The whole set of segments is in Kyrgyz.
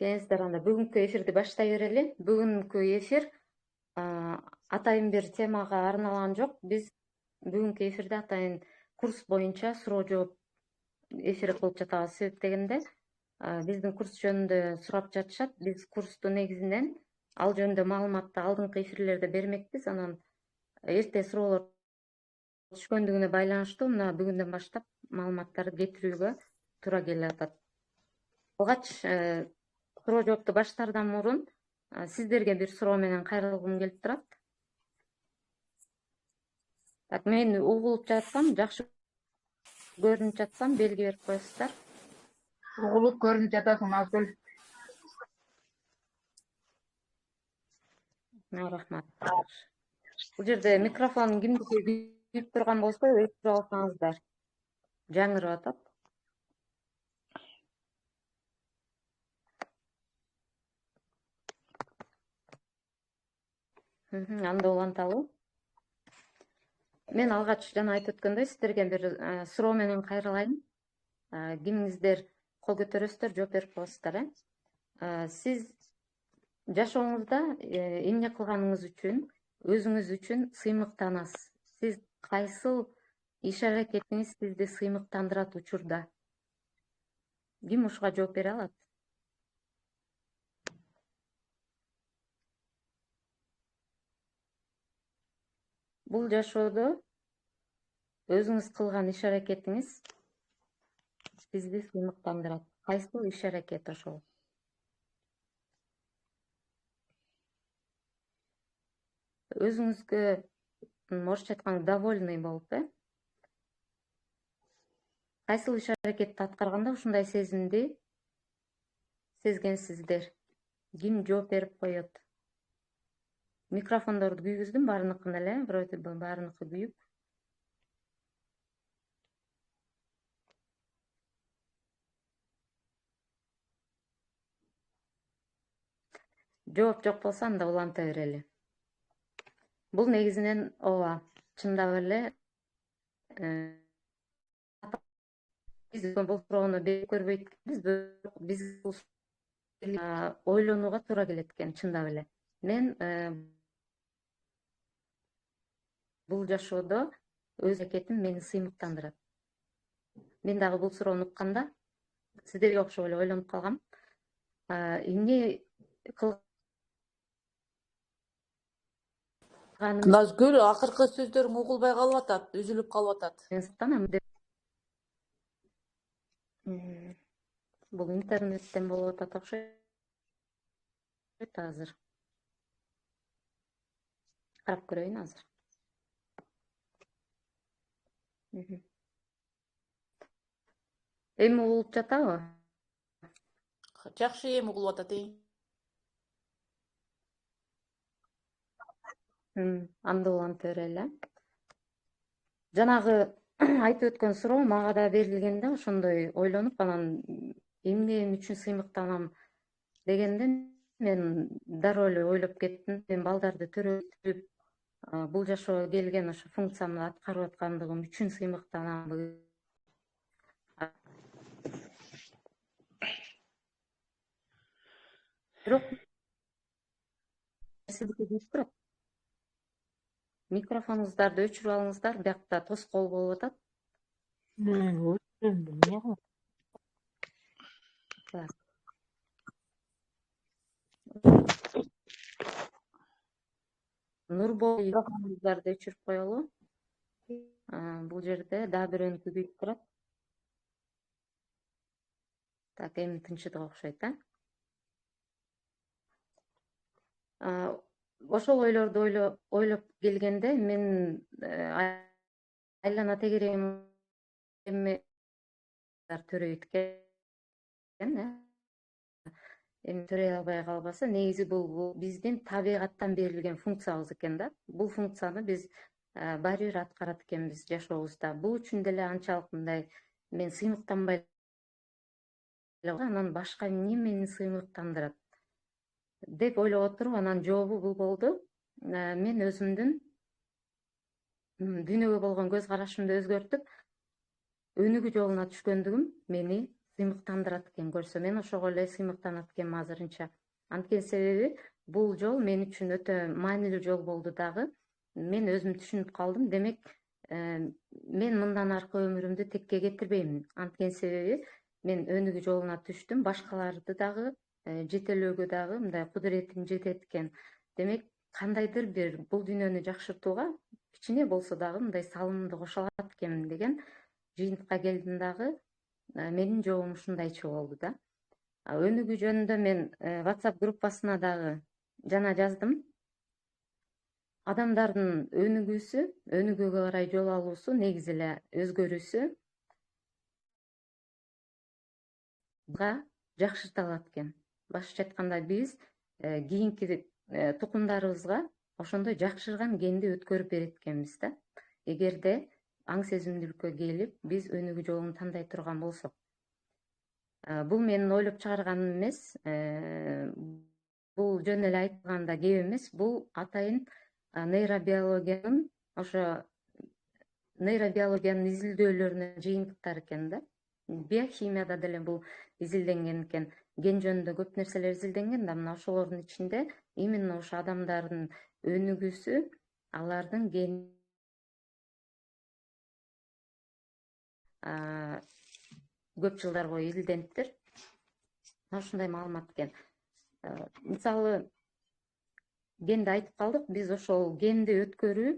Кеңестер анда бүгүнкү эфирди баштай берели. Бүгүнкү эфир атайын бир темага арналган жок. Биз бүгүнкү эфирде атайын курс боюнча суроо жооп эфир кылып жатабыз. Себеп дегенде биздин курс жөнүндө сурап жатышат. Биз курсту негизинен ал жөнүндө маалыматты алдыңкы эфирлерде бермекпиз. Анан эрте суроолор түшкөндүгүнө байланыштуу мына бүгүндөн баштап маалыматтарды кетирүүгө туура келип атат. Алгач суроо жоопту баштаардан мурун сиздерге бир суроо менен кайрылгым келип турат. Так, мен угулуп жатсам, жакшы көрүнүп жатсам белги берип коесуздар. Угулуп көрүнүп жатасың Назгүл. Рахмат. Бул жерде микрофон кимдики күйүп турган болсо өчүрүп алсаңыздар. Жаңырып атат. Анда уланталы. Мен алгач жана айтып өткөндөй сиздерге бир суроо менен кайрылайын. Кимиңиздер кол көтөрөсүздөр, жооп берип коесуздар. Сиз жашооңузда эмне кылганыңыз үчүн, өзүңүз үчүн сыймыктанасыз? Сиз кайсыл иш аракетиңиз сизди сыймыктандырат учурда? Ким ушуга жооп бере алат? Бул жашоодо өзүңүз кылган иш аракетиңиз сизди сыймыктандырат. Кайсыл иш аракет ошол? Өзүңүзгө орусча айтканда довольный болуп, кайсыл иш аракетти аткарганда ушундай сезимди сезгенсиздер? Ким жооп берип коет? Микрофондорду күйгүздүм баарыныкын эле, вроде бы баарыныкы күйүк. Жооп жок болсо анда уланта берели. Бул негизинен ооба, чындап эле биз бул суроону берип көрбөйт, биз ойлонууга туура келет экен, чындап эле. Мен бул жашоодо өз аракетим мени сыймыктандырат. Мен дагы бул суроону укканда сиздерге окшоп эле ойлонуп калгам. Эмне Назгүл, акыркы сөздөрүң угулбай калып атат, үзүлүп калып атат. Бул интернеттен болуп атат окшойт азыр. Карап көрөйүн азыр. Эми угулуп жатабы? Жакшы, эми угулуп атат. Анда уланта берели. Жанагы айтып өткөн суроо мага да берилгенде ошондой ойлонуп, анан эмне үчүн сыймыктанам дегенде мен дароо эле ойлоп кеттим. Мен балдарды төрөтүп, бул жашоого келген ошо функциямды аткарып аткандыгым үчүн сыймыктанамбы? Бирок микрофонуңуздарды өчүрүп алыңыздар, биякта тоскоол болуп атат. Нурбол, микрофонуңуздарды өчүрүп коелу. Бул жерде дагы бирөөнүкү күйүп турат. Так, эми тынчыдык окшойт, Ошол ойлорду ойлоп келгенде мен айлана тегерегим төрөйт экен, эми төрөй албай калбаса, негизи бул биздин табигаттан берилген функциябыз экен да. Бул функцияны биз баары бир аткарат экенбиз жашообузда. Бул үчүн деле анчалык мындай мен сыймыктанбай, анан башка эмне мени сыймыктандырат деп ойлоп отуруп, анан жообу бул болду. Мен өзүмдүн дүйнөгө болгон көз карашымды өзгөртүп, өнүгүү жолуна түшкөндүгүм мени сыймыктандырат экен көрсө. Мен ошого эле сыймыктанат экенмин азырынча. Анткени себеби бул жол мен үчүн өтө маанилүү жол болду дагы. Мен өзүм түшүнүп калдым. Демек, мен мындан аркы өмүрүмдү текке кетирбеймин. Анткени себеби мен өнүгүү жолуна түштүм. Башкаларды дагы жетелөөгө дагы мындай кудуретим жетет экен. Демек, кандайдыр бир бул дүйнөнү жакшыртууга кичине болсо дагы мындай салымымды кошо алат экенмин деген жыйынтыкка келдим дагы. Менин жолум ушундайча болду да. Өнүгүү жөнүндө мен WhatsApp группасына дагы жана жаздым. Адамдардын өнүгүүгө карай жол алуусу, негизи эле өзгөрүүсү жакшырта алат экен. Башкача айтканда, биз кийинки тукумдарыбызга ошондой жакшырган генди өткөрүп берет экенбиз да. Эгерде аң сезимдүүлүккө келип, биз өнүгүү жолун тандай турган болсок. Бул менин ойлоп чыгарганым эмес. Бул жөн эле айтылганда кеп эмес. Бул атайын нейробиологиянын изилдөөлөрүнүн жыйынтыктары экен да. Биохимияда деле бул изилденген экен. Ген жөнүндө көп нерселер изилденген да, мына ошолордун ичинде именно ошо адамдардын өнүгүүсү, алардын ген көп жылдар бою изилдениптир. Ушундай маалымат экен. Мисалы, генди айтып калдык. Биз ошол генди өткөрүү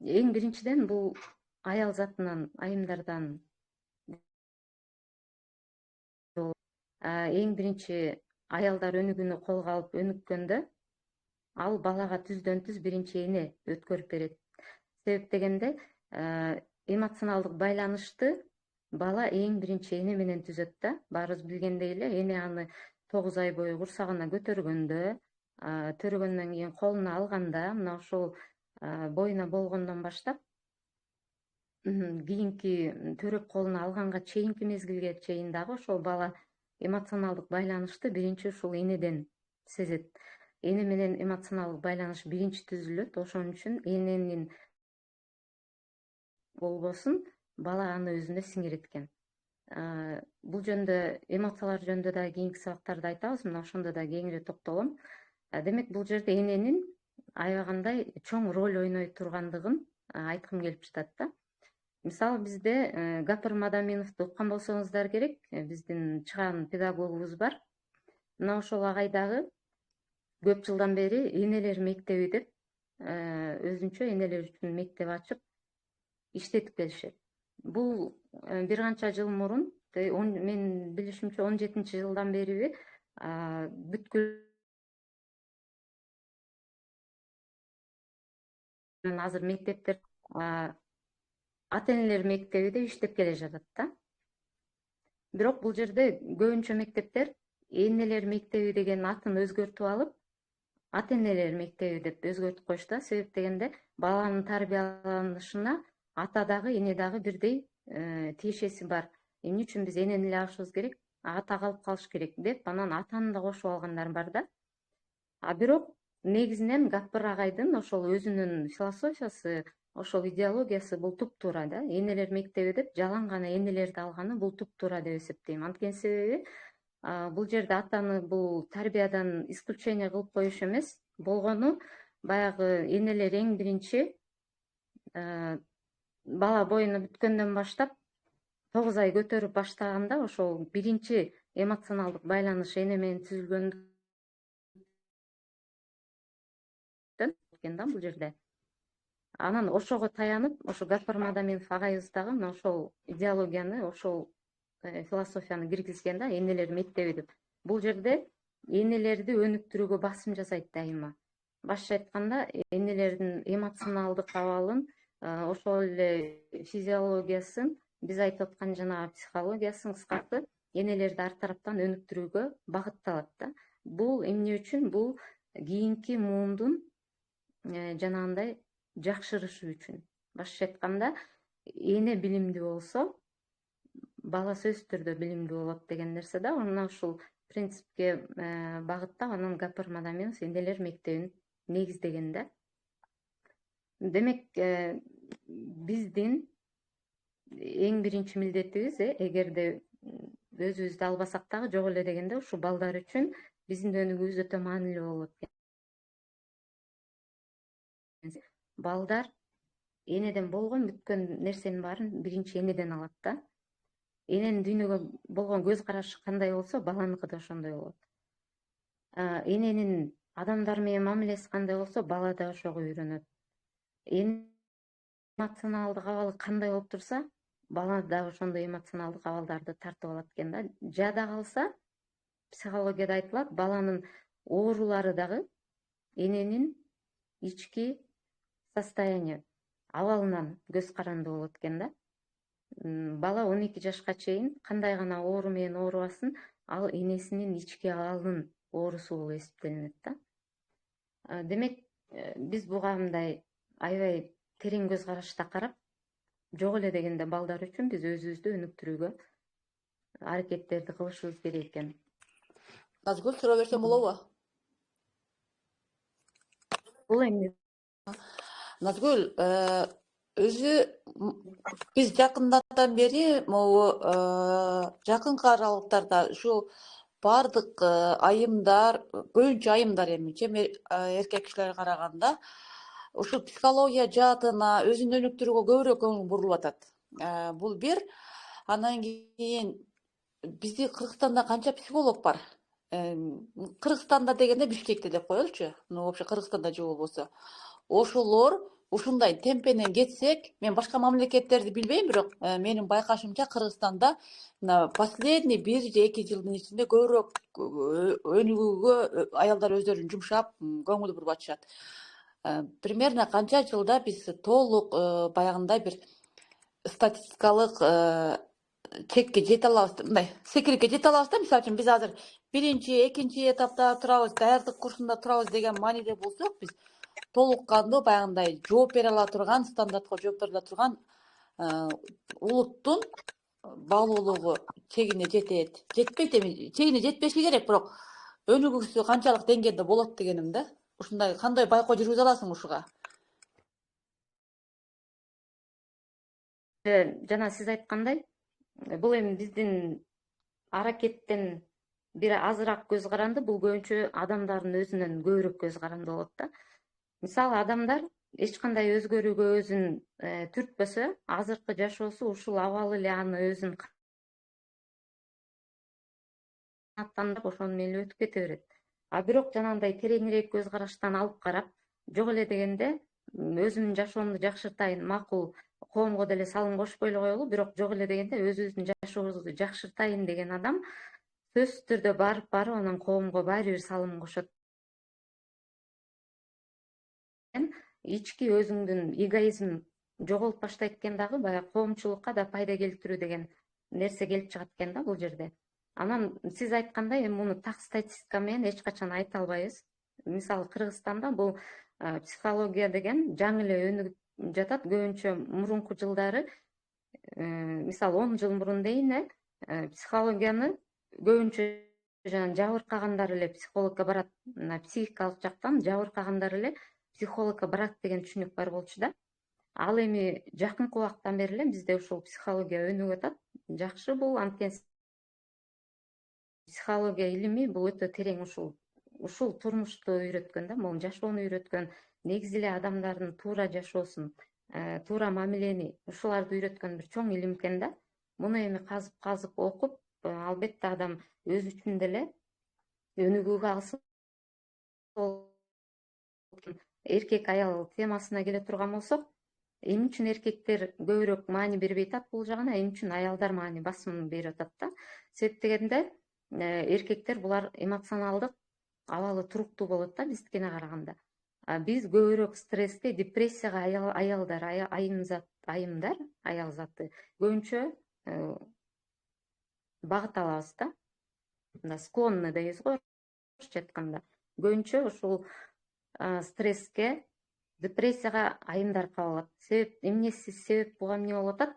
эң биринчиден бул аял затынан, айымдардан эң биринчи аялдар өнүгүүнү колго алып өнүккөндө ал балага түздөн түз биринчи эне өткөрүп берет. Себеп дегенде, эмоционалдык байланышты бала эң биринчи эне менен түзөт да. Баарыбыз билгендей эле, эне аны 9 ай бою курсагына көтөргөндө, төрөгөндөн кийин колуна алганда, мына ошол боюна болгондон баштап кийинки төрөп колуна алганга чейинки мезгилге чейин дагы ошол бала эмоционалдык байланышты биринчи ушул энеден сезет. Эне менен эмоционалдык байланыш биринчи түзүлөт. Ошон үчүн эненин болбосун бала аны өзүнө сиңирет экен. Бул жөнүндө, эмоциялар жөнүндө да кийинки сабактарда айтабыз. Мына ошондо да кеңири токтолом. Демек, бул жерде эненин аябагандай чоң роль ойной тургандыгын айткым келип жатат да. Мисалы, бизде Гапыр Мадаминовду уккан болсоңуздар керек, биздин чыгаан педагогубуз бар. Мына ошол агай дагы көп жылдан бери энелер мектеби деп өзүнчө энелер үчүн мектеп ачып иштетип келишет. Бул бир канча жыл мурун, мен билишимче 17-жылдан бериби бүткүл азыр мектептер ата-энелер мектеби деп иштеп келе жатат да. Бирок бул жерде көбүнчө мектептер энелер мектеби деген атын өзгөртүп алып, ата-энелер мектеби деп өзгөртүп коюшту. Себеп дегенде, баланын тарбияланышына ата дагы, эне дагы бирдей тиешеси бар. Эмне үчүн биз энени эле алышыбыз керек, ата калып калыш керек деп, анан атаны да кошуп алгандар бар да. Бирок негизинен Гапыр агайдын ошол өзүнүн философиясы, ошол идеологиясы бул туптуура да. Энелер мектеби деп жалаң гана энелерди алганы бул туптуура деп эсептейм. Анткени себеби бул жерде атаны бул тарбиядан исключение кылып коюш эмес. Болгону баягы энелер эң биринчи бала боюна бүткөндөн баштап 9 ай көтөрүп баштаганда ошол биринчи эмоционалдык байланыш эне менен түзүлгөндөн экен да бул жерде. Анан ошого таянып, ошо Гапыр Мадаминов агайыбыз дагы мына ошол идеологияны, ошол философияны киргизген да, энелер мектеби деп. Бул жерде энелерди өнүктүрүүгө басым жасайт дайыма. Башкача айтканда, энелердин эмоционалдык абалын, ошол эле физиологиясын, биз айтып аткан жанагы психологиясын, кыскасы, энелерди ар тараптан өнүктүрүүгө багытталат да. Бул эмне үчүн? Бул кийинки муундун жанагындай жакшырышы үчүн. Башкача айтканда, эне билимдүү болсо, бала сөзсүз түрдө билимдүү болот деген нерсе да. Мына ушул принципке багыттап, анан Гапыр Мадаминов энелер мектебин негиздеген да. Демек, биздин эң биринчи милдетибиз, эгерде өзүбүздү албасак дагы жок эле дегенде ушул балдар үчүн биздин өнүгүүбүз өтө маанилүү болот. Балдар энеден болгон бүткөн нерсенин баарын биринчи энеден алат да. Эненин дүйнөгө болгон көз карашы кандай болсо, баланыкы да ошондой болот. Эненин адамдар менен мамилеси кандай болсо, бала да ошого үйрөнөт. Эмоционалдык абалы кандай болуп турса, бала да ошондой эмоционалдык абалдарды тартып алат экен да. Жада калса, психологияда айтылат, баланын оорулары дагы эненин ички состояние, абалынан көз каранды болот экен да. Бала 12 жашка чейин кандай гана оору менен оорубасын, ал энесинин ички абалынын оорусу болуп эсептелинет да. Демек, биз буга мындай аябай терең көз карашта карап, жок эле дегенде балдар үчүн биз өзүбүздү өнүктүрүүгө аракеттерди кылышыбыз керек экен. Назгүл, суроо берсем болобу? Бул эми Назгүл, өзү биз жакындан бери могу жакынкы аралыктарда ушул баардык айымдар, көбүнчө айымдар эмичи эркек кишилерге караганда ушул психология жаатына өзүн өнүктүрүүгө көбүрөөк көңүл бурулуп атат. Бул бир. Андан кийин бизде Кыргызстанда канча психолог бар? Кыргызстанда дегенде Бишкекте деп коелучу. Вообще Кыргызстанда же болбосо. Ошолор ушундай темпенен кетсек, мен башка мамлекеттерди билбейм, бирок менин байкашымча Кыргызстанда последний 1 же 2 жылдын ичинде көбүрөөк өнүгүүгө аялдар өздөрүн жумшап, көңүл буруп атышат. Примерно канча жылда биз толук баягындай бир статистикалык чекке жете алабыз, мындай секирикке жете алабыз да. Мисалы үчүн биз азыр 1-2 этапта турабыз, даярдык курсунда турабыз деген мааниде болсок, биз толук кандуу баягындай жооп бере ала турган, стандартка жооп бере ала турган улуттун баалуулугу чегине жетет. Жетпейт эми, чегине жетпеши керек, бирок өнүгүүсү канчалык деңгээлде болот дегеним да. Ушундай кандай байкоо жүргүзө аласың ушуга? жана сиз айткандай, бул эми биздин аракеттен бир азыраак көз каранды, бул көбүнчө адамдардын өзүнөн көбүрөөк көз каранды болот да. Мисалы, адамдар эч кандай өзгөрүүгө өзүн түртпөсө, азыркы жашоосу ушул абалы эле аны өзүн канааттандырып, ошону менен эле өтүп кете берет. Бирок жанагындай тереңирээк көз караштан алып карап, жок эле дегенде өзүмдүн жашоомду жакшыртайын, макул, коомго деле салым кошпой эле коелу, бирок жок эле дегенде өзүбүздүн жашообузду жакшыртайын деген адам сөзсүз түрдө барып анан коомго баары бир салым кошот. Ички өзүңдүн эгоизм жоголуп баштайт экен дагы, баягы коомчулукка да пайда келтирүү деген нерсе келип чыгат экен да бул жерде. Анан сиз айткандай, эми муну так статистика менен эч качан айта албайбыз. Мисалы, Кыргызстанда бул психология деген жаңы эле өнүгүп жатат. Көбүнчө мурунку жылдары, мисалы 10 жыл мурун дейин, психологияны көбүнчө жабыркагандар эле психологко барат, психикалык жактан жабыркагандар эле психологко барат деген түшүнүк бар болчу да. Ал эми жакынкы убакыттан бери эле бизде ушул психология өнүгүп атат. Жакшы, бул анткени психология илими бул өтө терең, ушул турмушту үйрөткөн да, могу жашоону үйрөткөн, негизи эле адамдардын туура жашоосун, туура мамилени, ушуларды үйрөткөн бир чоң илим экен да. Муну эми казып окуп, албетте адам өзү үчүн деле өнүгүүгө алса. Эркек аял темасына келе турган болсок, эмне үчүн эркектер көбүрөөк маани бербей атат бул жагына, эмне үчүн аялдар маани басым берип атат да? Себеп дегенде, эркектер булар эмоционалдык абалы туруктуу болот да биздикине караганда. Биз көбүрөөк стресске, депрессияга аялдар, айымдар, аял заты көбүнчө багыт алабыз да. Мында склонны дейбиз го, орусча айтканда. Көбүнчө ушул стресске, депрессияга айымдар кабылат. Себеп эмнеси, себеп буга эмне болуп атат?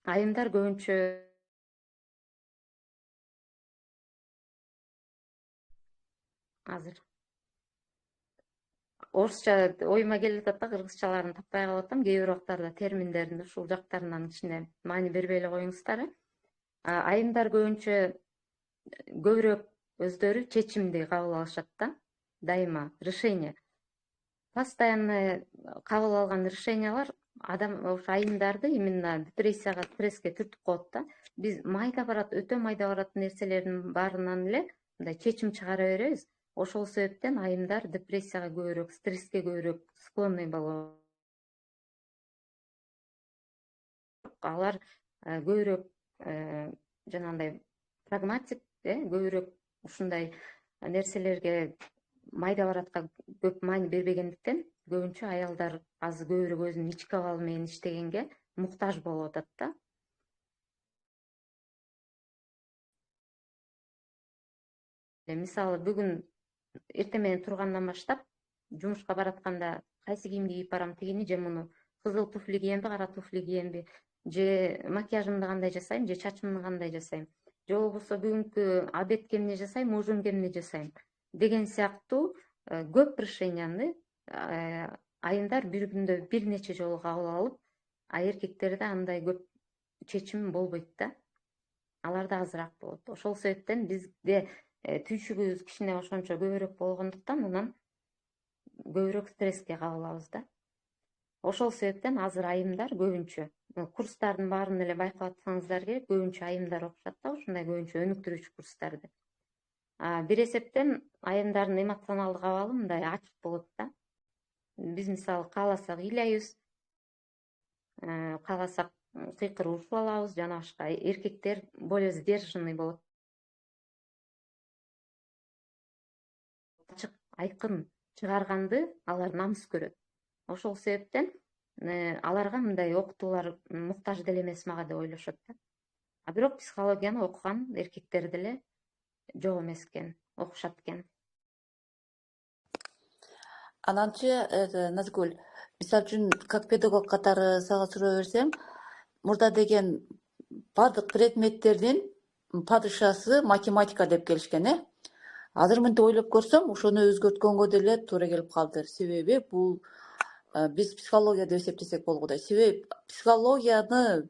Айымдар көбүнчө азыр орусча оюма келип атат да, кыргызчаларын таппай калып атам. Кээ бир убактарда терминдердин ушул жактарынан кичине маани бербей эле коюңуздар. Айымдар көбүнчө көбүрөөк өздөрү чечимди кабыл алышат да, дайыма решение. Постоянно кабыл алган решениялар ошо айымдарды именно депрессияга, стресске түртүп коет да. Биз майда барат, өтө майда барат нерселердин баарынан эле мындай чечим чыгара беребиз. Ошол себептен айымдар депрессияга көбүрөөк, стресске көбүрөөк склонный болот. Алар көбүрөөк жанагындай прагматик, көбүрөөк ушундай нерселерге, майда баратка көп маани бербегендиктен көбүнчө аялдар азыр көбүрөөк өзүнүн ички абалы менен иштегенге муктаж болуп атат да. Мисалы бүгүн эртең менен тургандан баштап жумушка баратканда кайсы кийимди кийип барам, тигини же муну, кызыл туфли киемби, кара туфли киемби, же макияжымды кандай жасайм, же чачымды кандай жасайм, же болбосо бүгүнкү обедке эмне жасайм, ужинге эмне жасайм деген сыяктуу көп решенияны айымдар бир күндө бир нече жолу кабыл алып, эркектерде андай көп чечим болбойт да. Аларда азыраак болот. Ошол себептен бизде түйшүгүбүз кичине ошончо көбүрөөк болгондуктан анан көбүрөөк стресске кабылабыз да. Ошол себептен азыр айымдар көбүнчө курстардын баарын эле байкап атсаңыздар керек, көбүнчө айымдар окушат да, ушундай көбүнчө өнүктүрүүчү курстарды. Бир эсептен айымдардын эмоционалдык абалы мындай ачык болот да. Биз мисалы кааласак ыйлайбыз, кааласак кыйкыр урушуп алабыз, жана башка. Эркектер более сдержанный болот. Ачык, айкын чыгарганды алар намыс көрөт. Ошол себептен аларга мындай окутуулар муктаж деле эмес мага деп ойлошот да. Бирок психологияны окуган эркектер деле жок эмес экен, окушат экен. Ананчы Назгүл, мисалы үчүн как педагог катары сага суроо берсем, мурда деген бардык предметтердин падышасы математика деп келишкен, Азыр мынтип ойлоп көрсөм, ошону өзгөрткөнгө деле туура келип калды. Себеби бул биз психология деп эсептесек болгудай. Себеби психологияны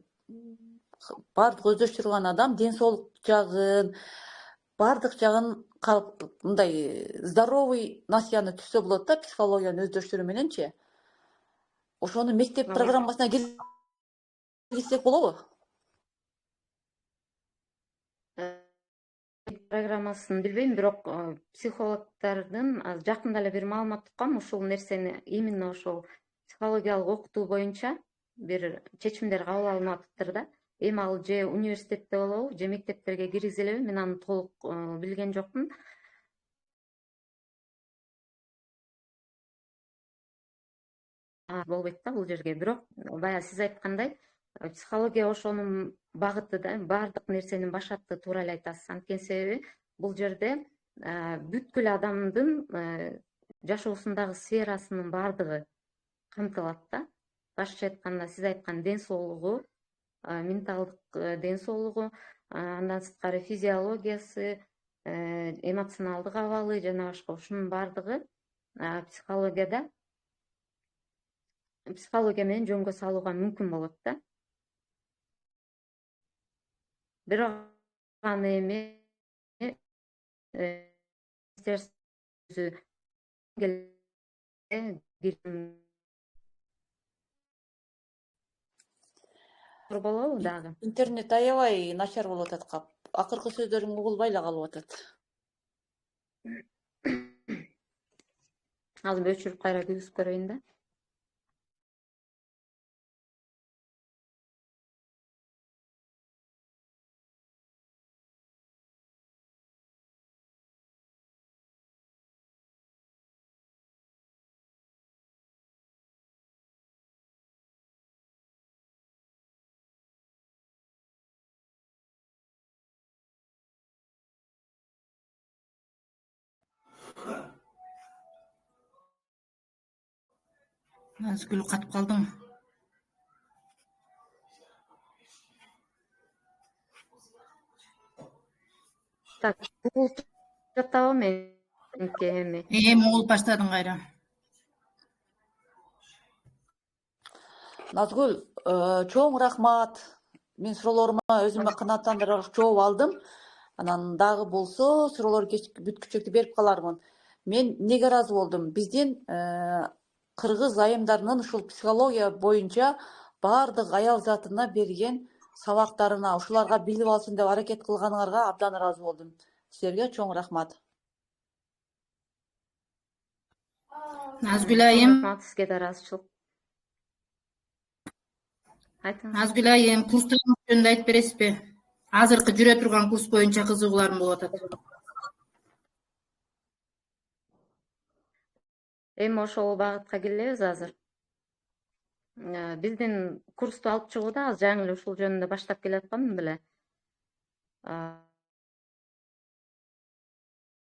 бардык өздөштүргөн адам ден соолук жагын, бардык жагын мындай здоровый насыяны түзсө болот да, психологиянын өздөштүрүү мененчи. Ошону мектеп программасына киргизсек болобу? Программасын билбейм, бирок психологдордун жакында эле бир маалымат уккам, ушул нерсени именно ошол психологиялык окутуу боюнча бир чечимдер кабыл алынып атыптыр да. Эми ал же университетте болобу, же мектептерге киргизилеби, мен аны толук билген жокмун. Болбойт да бул жерге, бирок баягы сиз айткандай, психология ошонун багыты да, баардык нерсенин башаты, туура эле айтасыз. Анткени себеби бул жерде бүткүл адамдын жашоосундагы сферасынын баардыгы камтылат да. Башкача айтканда, сиз айткан ден соолугу, менталдык ден соолугу, андан сырткары физиологиясы, эмоционалдык абалы жана башка, ушунун баардыгы психология менен жөнгө салууга мүмкүн болот да. Бирок аны эми болобу дагы. Интернет аябай начар болуп атат. Акыркы сөздөрүң угулбай эле калып атат. Азыр өчүрүп кайра күйгүзүп көрөйүн да. Назгүл катып калдың. Так, жатабы меники эми? Угулуп баштадың кайра. Назгүл, чоң рахмат. мен суроолорума өзүмө канааттандырарлык жооп алдым. Анан дагы болсо суроолор бүткүчөктү берип калармын. Мен эмнеге ыраазы болдум? Биздин кыргыз айымдарынын ушул психология боюнча баардык аял затына берген сабактарына, ушуларга билип алсын деп аракет кылганыңарга абдан ыраазы болдум. Силерге чоң рахмат. Назгүл айым, Рахмат, сизге да ыраазычылык. Айтыңыз. Назгүл айым, курстарыңыз жөнүндө айтып бересизби? Азыркы жүрө турган курс боюнча кызыгууларым болуп атат. Эми ошол багытка келебиз азыр. Биздин курсту алып чыгууда азыр жаңы эле ушул жөнүндө баштап келаткам беле.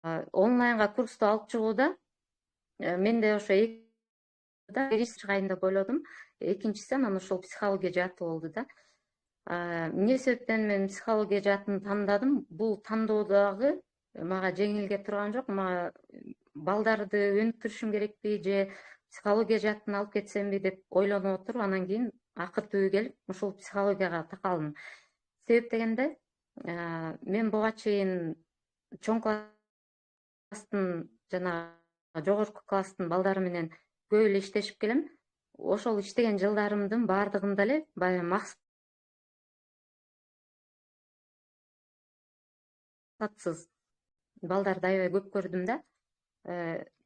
Онлайнга курсту алып чыгууда менде ошо биринчи чыгайын деп ойлодум. Экинчиси анан ошол психология жааты болду да. Эмне себептен мен психология жаатын тандадым? Бул тандоо дагы мага жеңилге турган жок. Мага балдарды өнүктүрүшүм керекпи же психология жаатын алып кетсемби деп ойлонуп отуруп, анан кийин акыр түбү келип ушул психологияга такалдым. Себеп дегенде, мен буга чейин чоң класстын жана жогорку класстын балдары менен көп эле иштешип келем. Ошол иштеген жылдарымдын баардыгында эле баягы максатсыз балдарды аябай көп көрдүм да.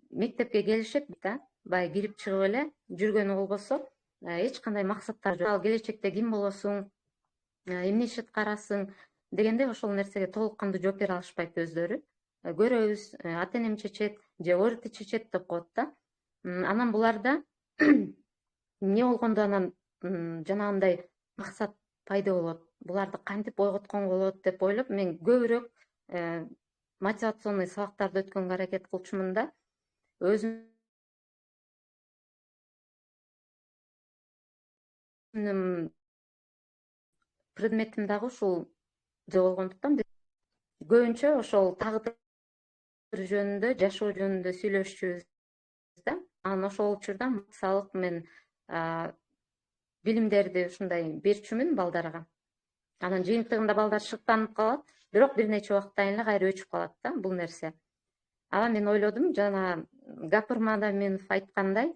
Мектепке келишет да, баягы кирип чыгып эле жүргөнү болбосо, эч кандай максаттары жок. Ал келечекте ким болосуң, эмне иш аткарасың дегенде ошол нерсеге толук кандуу жооп бере алышпайт өздөрү. Көрөбүз, ата энем чечет же орти чечет деп коет да. Анан буларда эмне болгондо анан жанагындай максат пайда болот. Буларды кантип ойготконго болот деп ойлоп, мен көбүрөөк мотивационный сабактарды өткөнгө аракет кылчумун да. Өзүмдүн предметим дагы ушул болгондуктан көбүнчө ошол тагдыр жөнүндө, жашоо жөнүндө сүйлөшчүбүз да. Анан ошол учурда максалык мен билимдерди ушундай берчүмүн балдарга. Анан жыйынтыгында балдар шыктанып калат, бирок бир нече убакыттан эле кайра өчүп калат да бул нерсе. Ага мен ойлодум, жана Гапыр Мадаминов айткандай,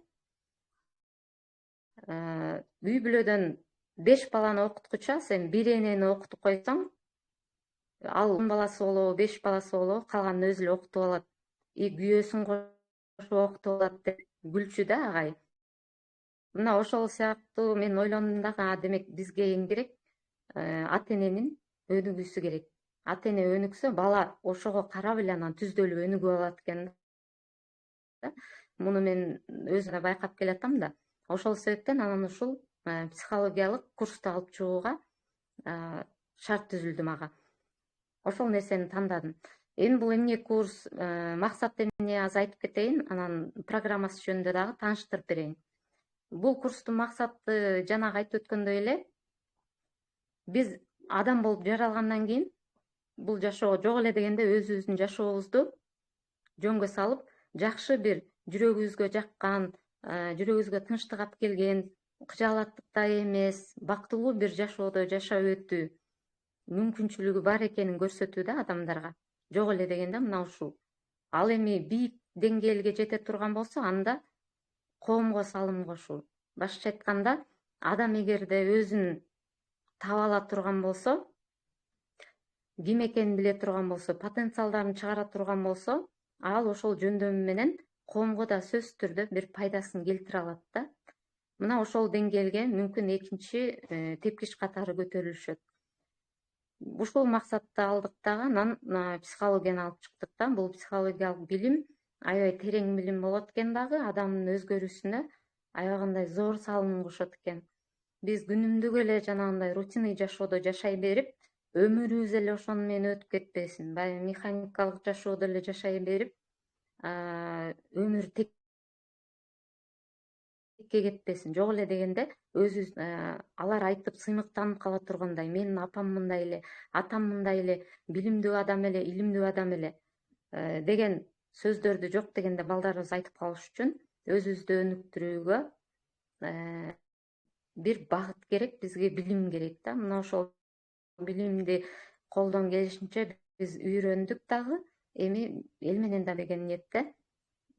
үй бүлөдөн 5 баланы окуткуча сен бир энени окутуп койсоң, ал 10 баласы болобу, 5 баласы болобу, калганын өзү эле окутуп алат. Күйөөсүн кошуп окутуп алат деп күлчү да агай. Мына ошол сыяктуу мен ойлондум да, демек бизге эң керек ата эненин өнүгүүсү керек. Ата эне өнүксө, бала ошого карап эле анан түздөлүп өнүгүп алат экен да. Муну мен өзүм да байкап келатам да. Ошол себептен анан ушул психологиялык курсту алып чыгууга шарт түзүлдү мага. Ошол нерсени тандадым. Эми бул эмне курс, максат эмне аз айтып кетейин, анан программасы жөнүндө дагы тааныштырып берейин. Бул курстун максаты жанагы айтып өткөндөй эле, биз адам болуп жаралгандан кийин бул жашоого жок эле дегенде өзүбүздүн жашообузду жөнгө салып, жакшы бир жүрөгүбүзгө жаккан, жүрөгүбүзгө тынчтык алып келген, кыжаалаттыкта эмес, бактылуу бир жашоодо жашап өтүү мүмкүнчүлүгү бар экенин көрсөтүү да адамдарга. Жок эле дегенде мына ушул. Ал эми бийик деңгээлге жете турган болсо, анда коомго салым кошуу. Башкача айтканда, адам эгерде өзүн таба ала турган болсо, ким экенин биле турган болсо, потенциалдарын чыгара турган болсо, ал ошол жөндөмү менен коомго да сөзсүз түрдө бир пайдасын келтире алат да. Мына ошол деңгээлге мүмкүн экинчи тепкич катары көтөрүлүшөт. Ушул максатты алдык дагы, анан психологияны алып чыктык да. Бул психологиялык билим аябай терең билим болот экен дагы, адамдын өзгөрүүсүнө аябагандай зор салым кошот экен. Биз күнүмдүк эле жанагындай рутинный жашоодо жашай берип, өмүрүбүз эле ошону менен өтүп кетпесин. Баягы механикалык жашоодо эле жашай берип, өмүр текке кетпесин. Жок эле дегенде, өзүбүз алар айтып сыймыктанып кала тургандай, менин апам мындай эле, атам мындай эле, билимдүү адам эле, илимдүү адам эле деген сөздөрдү жок дегенде балдарыбыз айтып калыш үчүн өзүбүздү өнүктүрүүгө бир багыт керек, бизге билим керек да. Мына ошол билимди колдон келишинче биз үйрөндүк дагы. Эми эл менен да деген ниетте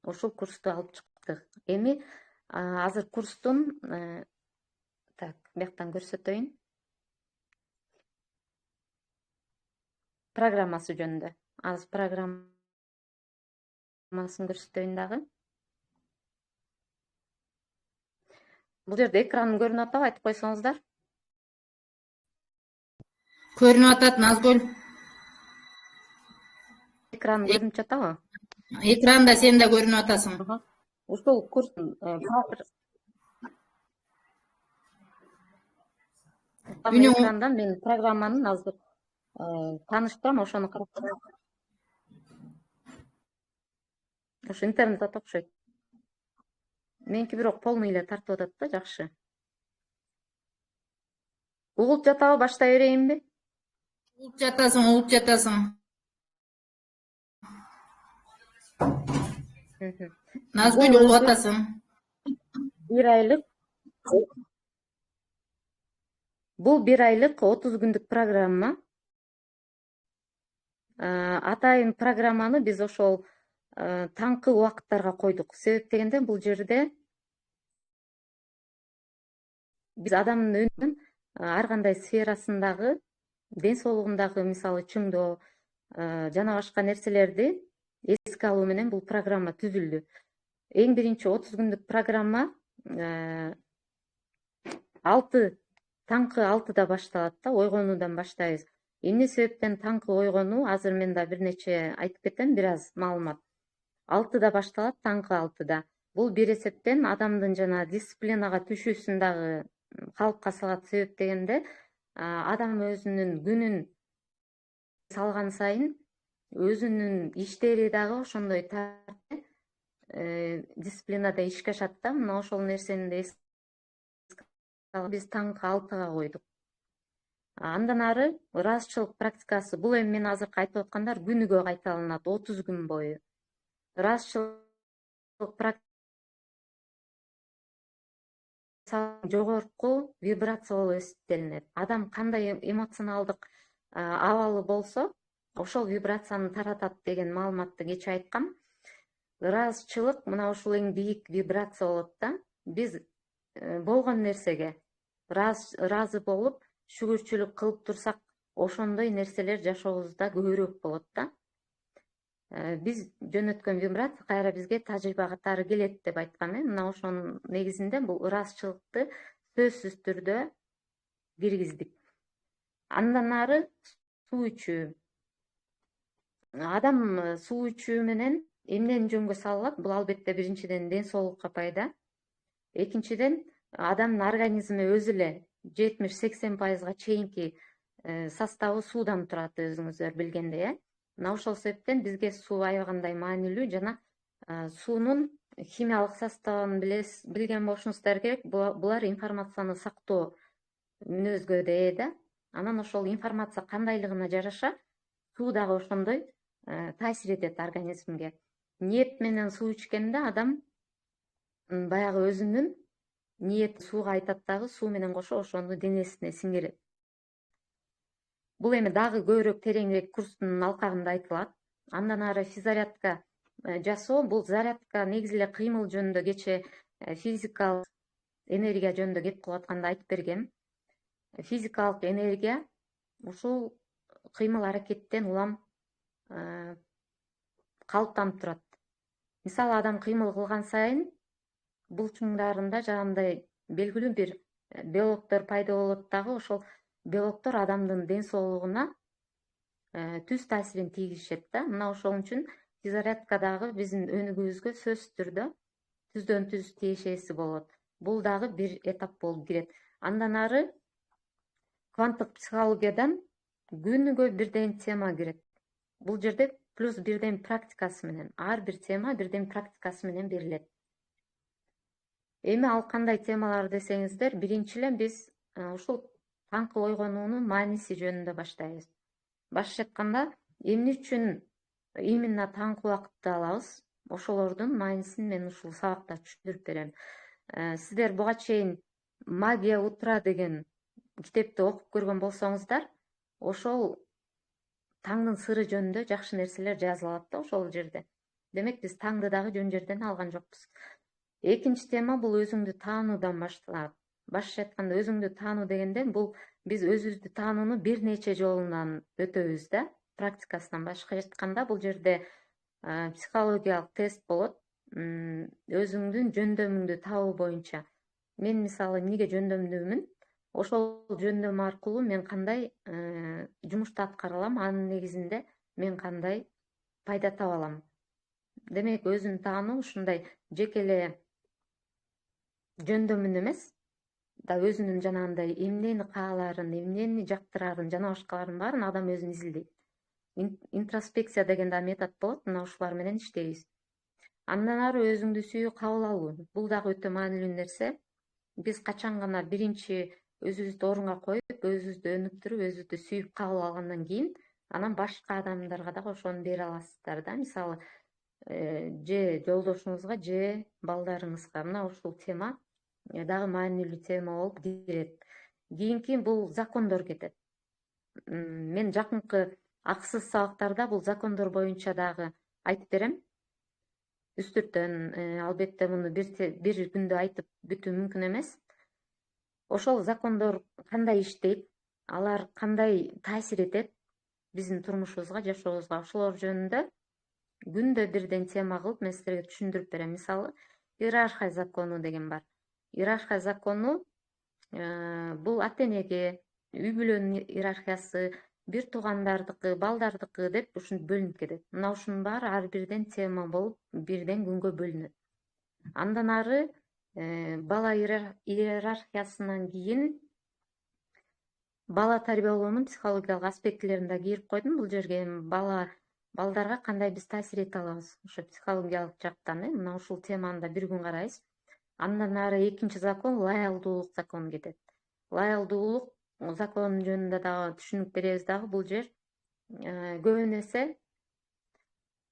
ушул курсту алып чыктык. Эми азыр курстун так, бияктан көрсөтөйүн. Программасы жөнүндө. Азыр программасын көрсөтөйүн дагы. Бул жерде экран көрүнүп атабы, айтып койсоңуздар. Көрүнүп атат Назгүл. Экран көрүнүп жатабы? Экранда сен да көрүнүп атасың. Ушул курстун экрандан мен программанын азыр тааныштырам, ошону карап. Ошо интернет окшойт. Меники бирок полный эле тартып атат да, жакшы. Угулуп жатабы, баштай берейинби? Угулуп жатасың. Назгүл, угулуп атасың. Бул 1 айлык 30 күндүк программа. Атайын программаны биз ошол таңкы убакыттарга койдук. Себеп дегенде бул жерде биз адамдын өнүгүүнүн ар кандай сферасындагы, ден соолугундагы мисалы чыңдоо жана башка нерселерди эске алуу менен бул программа түзүлдү. Эң биринчи 30 күндүк программа таңкы 6-да башталат да, ойгонуудан баштайбыз. Эмне себептен таңкы ойгонуу? Азыр мен да бир нече айтып кетем, бир аз маалымат. 6-да башталат, таңкы 6-да. Бул бир эсептен адамдын жана дисциплинага түшүүсүн дагы калыпка салат. Себеп дегенде адам өзүнүн күнүн салган сайын өзүнүн иштери дагы ошондой дисциплинада ишке ашат да. Мына ошол нерсени биз таңкы 6-га койдук. Андан ары ыраазычылык практикасы. Бул эми мен азыркы айтып аткандар күнүгө кайталанат 30 күн бою. Ыраазычылык практика жогорку вибрация болуп эсептелинет. Адам кандай эмоционалдык абалы болсо, ошол вибрацияны таратат деген маалыматты кече айткам. Ыраазычылык мына ушул эң бийик вибрация болот да. Биз болгон нерсеге ыраазы болуп, шүгүрчүлүк кылып турсак, ошондой нерселер жашообузда көбүрөөк болот да. Биз жөнөткөн вибрация кайра бизге тажрыйба катары келет деп айткам. Мына ошонун негизинде бул ыраазычылыкты сөзсүз түрдө киргиздик. Андан ары суу ичүү. Адам суу ичүү менен эмнени жөнгө сала алат? Бул албетте биринчиден ден соолукка пайда. Экинчиден адамдын организми өзү эле 70-80% чейинки составы суудан турат, өзүңүздөр билгендей, Мына ошол себептен бизге суу аябагандай маанилүү жана суунун химиялык составын билген болушуңуздар керек. Булар информацияны сактоо мүнөзгө да ээ да. Анан ошол информация кандайлыгына жараша суу дагы ошондой таасир этет организмге. Ниет менен суу ичкенде адам баягы өзүнүн ниет сууга айтат дагы, суу менен кошо ошону денесине сиңирет. Бул эми дагы көбүрөөк тереңирээк курстун алкагында айтылат. Андан ары физзарядка жасоо. Бул зарядка негизи эле кыймыл жөнүндө кече физикалык энергия жөнүндө кеп кылып атканда айтып бергем. Физикалык энергия ушул кыймыл аракеттен улам калыптанып турат. Мисалы адам кыймыл кылган сайын булчуңдарында жанагындай белгилүү бир белоктор пайда болот дагы, ошол белоктор адамдын ден соолугуна түз таасирин тийгизишет да. Мына ошол үчүн физзарядка дагы биздин өнүгүүбүзгө сөзсүз түрдө түздөн түз тиешеси болот. Бул дагы бир этап болуп кирет. Андан ары кванттык психологиядан күнүгө бирден тема кирет. Бул жерде плюс бирден практикасы менен, ар бир тема бирден практикасы менен берилет. Эми ал кандай темалар десеңиздер, биринчи эле биз ушул таңкы ойгонуунун мааниси жөнүндө баштайбыз. Башка айтканда, эмне үчүн именно таңкы убакытты алабыз? Ошолордун маанисин мен ушул сабакта түшүндүрүп берем. Сиздер буга чейин «Магия утра» деген китепти окуп көргөн болсоңуздар, ошол таңдын сыры жөнүндө жакшы нерселер жазылат да ошол жерде. Демек биз таңды дагы жөн жерден алган жокпуз. Экинчи тема бул өзүңдү таануудан башталат. Башкача айтканда өзүңдү таануу дегенде бул биз өзүбүздү таанууну бир нече жолунан өтөбүз да, практикасынан. Башкача айтканда бул жерде психологиялык тест болот. Өзүңдүн жөндөмүңдү табуу боюнча. Мен мисалы эмнеге жөндөмдүүмүн? Ошол жөндөм аркылуу мен кандай жумушту аткара алам, анын негизинде мен кандай пайда таба алам. Демек өзүн таануу ушундай жеке эле жөндөмүн эмес, да өзүнүн жанагындай эмнени каалаарын, эмнени жактырарын, жана башкалардын баарын адам өзүн изилдейт. Интроспекция деген да метод болот, мына ушулар менен иштейбиз. Андан ары өзүңдү сүйүү, кабыл алуу. Бул дагы өтө маанилүү нерсе. Биз качан гана биринчи өзүбүздү орунга коюп, өзүбүздү өнүктүрүп, өзүбүздү сүйүп кабыл алгандан кийин, анан башка адамдарга дагы ошону бере аласыздар да. Мисалы, же жолдошуңузга, же балдарыңызга. Мына ушул тема дагы маанилүү тема болуп кирет. Кийинки бул закондор кетет. Мен жакынкы акысыз сабактарда бул закондор боюнча дагы айтып берем. Үстүртөн, албетте муну бир күндө айтып бүтүү мүмкүн эмес. Ошол закондор кандай иштейт, алар кандай таасир этет биздин турмушубузга, жашообузга, ошолор жөнүндө күндө бирден тема кылып мен силерге түшүндүрүп берем. Мисалы, иерархия закону деген бар. Иерархия закону бул ата-энеге, үй бүлөнүн иерархиясы, бир туугандардыкы, балдардыкы деп ушинтип бөлүнүп кетет. Мына ушунун баары ар бирден тема болуп, бирден күнгө бөлүнөт. Андан ары бала иерархиясынан кийин бала тарбиялоонун психологиялык аспектилерин да кирип койдум. Бул жерге балдарга кандай биз таасир эте алабыз, ошо психологиялык жактан, мына ушул теманы да бир күн карайбыз. Андан ары экинчи закон лоялдуулук закону кетет. Лоялдуулук закону жөнүндө дагы түшүнүк беребиз дагы. Бул жер көбүнө эсе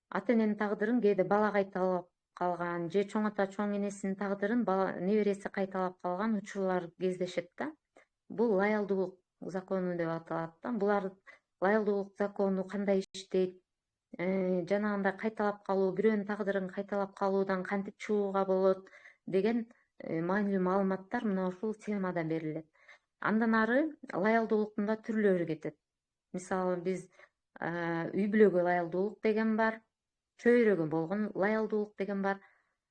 ата-эненин тагдырын кээде бала кайталап калган, же чоң ата чоң энесинин тагдырын небереси кайталап калган учурлар кездешет да. Бул лоялдуулук закону деп аталат да. Булар лоялдуулук закону кандай иштейт, жанагындай кайталап калуу, бирөөнүн тагдырын кайталап калуудан кантип чыгууга болот деген маанилүү маалыматтар мына ушул темада берилет. Андан ары лоялдуулуктун да түрлөрү кетет. Мисалы, биз үй бүлөгө лоялдуулук деген бар, чөйрөгө болгон лоялдуулук деген бар.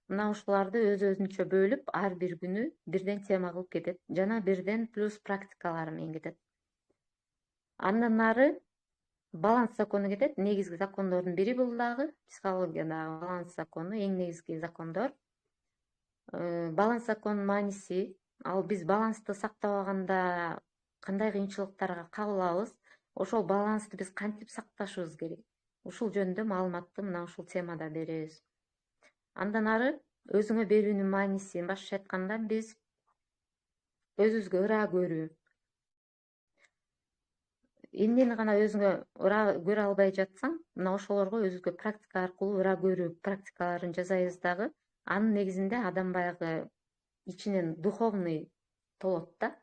Мына ушуларды өз-өзүнчө бөлүп, ар бир күнү бирден тема кылып кетет. Жана бирден плюс практикалары менен кетет. Андан ары баланс закону кетет. Негизги закондордун бири бул дагы, психологиядагы баланс закону, эң негизги закондор. Баланс законунун мааниси, ал биз балансты сактабаганда кандай кыйынчылыктарга кабылабыз, ошол балансты биз кантип сакташыбыз керек. Ушул жөнүндө маалыматты мына ушул темада беребиз. Андан ары өзүңө берүүнүн мааниси, башкача айтканда биз өзүбүзгө ыраа көрүү. Эмнени гана өзүңө ыраа көрө албай жатсаң, мына ошолорго өзүбүзгө практика аркылуу ыраа көрүү практикаларын жасайбыз дагы. Анын негизинде адам баягы ичинен духовный толот да.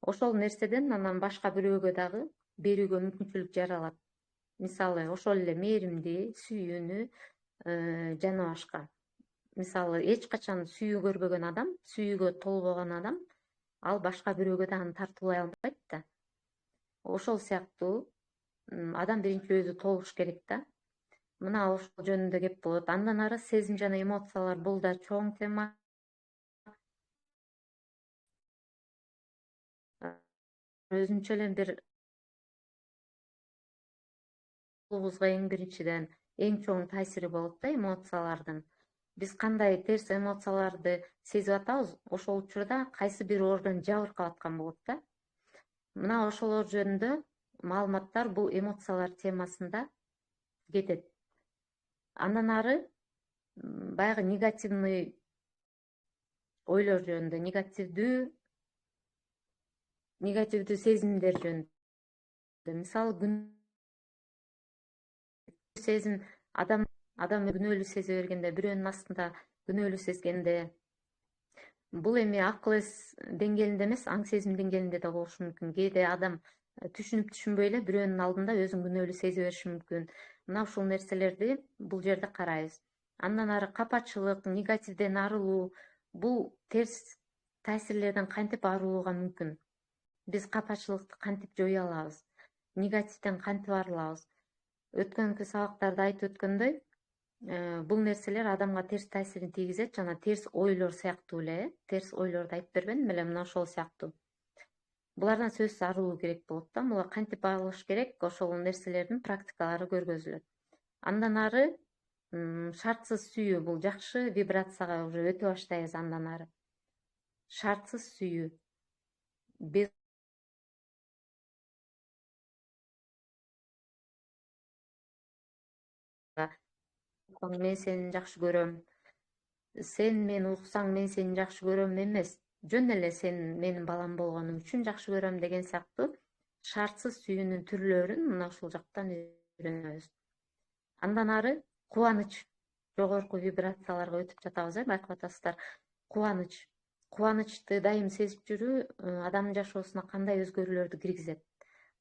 Ошол нерседен анан башка бирөөгө дагы берүүгө мүмкүнчүлүк жаралат. Мисалы, ошол эле мээримди, сүйүүнү жана башка. Мисалы, эч качан сүйүү көрбөгөн адам, сүйүүгө толбогон адам, ал башка бирөөгө да аны тартуулай албайт да. Ошол сыяктуу адам биринчи өзү толуш керек да. Мына ошол жөнүндө кеп болот. Андан ары сезим жана эмоциялар, бул да чоң тема. Өзүнчө эле бир эң биринчиден эң чоң таасири болот да эмоциялардын. Биз кандай терс эмоцияларды сезип атабыз, ошол учурда кайсы бир орган жабыркап аткан болот да. Мына ошолор жөнүндө маалыматтар бул эмоциялар темасында кетет. Андан ары баягы негативный ойлор жөнүндө, негативдүү сезимдер жөнүндө. Мисалы, сезим адам күнөөлүү сезе бергенде, бирөөнүн астында күнөөлүү сезгенде, бул эми акыл эс деңгээлинде эмес, аң сезим деңгээлинде да болушу мүмкүн. Кээде адам түшүнүп түшүнбөй эле бирөөнүн алдында өзүң күнөөлүү сезе бериши мүмкүн. Мына ушул нерселерди бул жерде карайбыз. Андан ары капачылык, негативден арылуу, бул терс таасирлерден кантип арылууга мүмкүн? Биз капачылыкты кантип жоюй алабыз? Негативден кантип арылабыз? Өткөнкү сабактарда айтып өткөндөй, бул нерселер адамга терс таасирин тийгизет жана терс ойлор сыяктуу эле, терс ойлорду айтып бербедимби эле, мына ошол сыяктуу. Булардан сөзсүз арылуу керек болот да. Буга кантип арылыш керек? Ошол нерселердин практикалары көргөзүлөт. Андан ары шартсыз сүйүү, бул жакшы вибрацияга уже өтө баштайбыз. Андан ары шартсыз сүйүү, мен сени жакшы көрөм, сен мени уксаң мен сени жакшы көрөм эмес, жөн эле сен менин балам болгонуң үчүн жакшы көрөм деген сыяктуу шартсыз сүйүүнүн түрлөрүн мына ушул жактан үйрөнөбүз. Андан ары кубаныч, жогорку вибрацияларга өтүп жатабыз, байкап атасыздар. Кубанычты дайым сезип жүрүү адамдын жашоосуна кандай өзгөрүүлөрдү киргизет?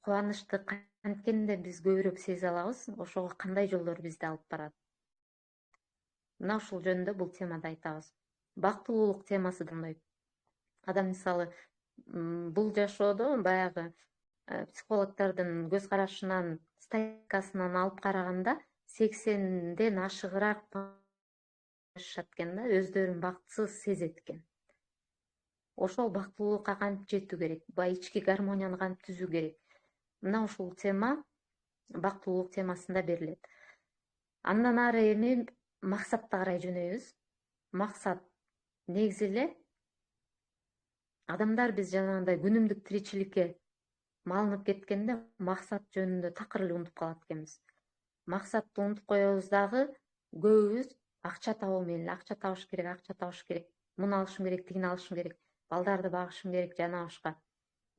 Кубанычты канткенде биз көбүрөөк сезе алабыз, ошого кандай жолдор бизди алып барат? Мына ушул жөнүндө бул темада айтабыз. Бактылуулук темасы дандай. Адам мисалы бул жашоодо баягы психологдордун көз карашынан, статистикасынан алып караганда 80ден ашыгыраак жашашат экен да, өздөрүн бактысыз сезет экен. Ошол бактылуулукка кантип жетүү керек? Баягы ички гармонияны кантип түзүү керек? Мына ушул тема бактылуулук темасында берилет. Андан ары эми максатка карай жөнөйбүз. Максат негизи эле адамдар биз жанагындай күнүмдүк тиричиликке малынып кеткенде максат жөнүндө такыр эле унутуп калат экенбиз. Максатты унутуп коебуз дагы, көбүбүз акча табуу менен, акча табыш керек, муну алышым керек, тигини алышым керек, балдарды багышым керек, жана башка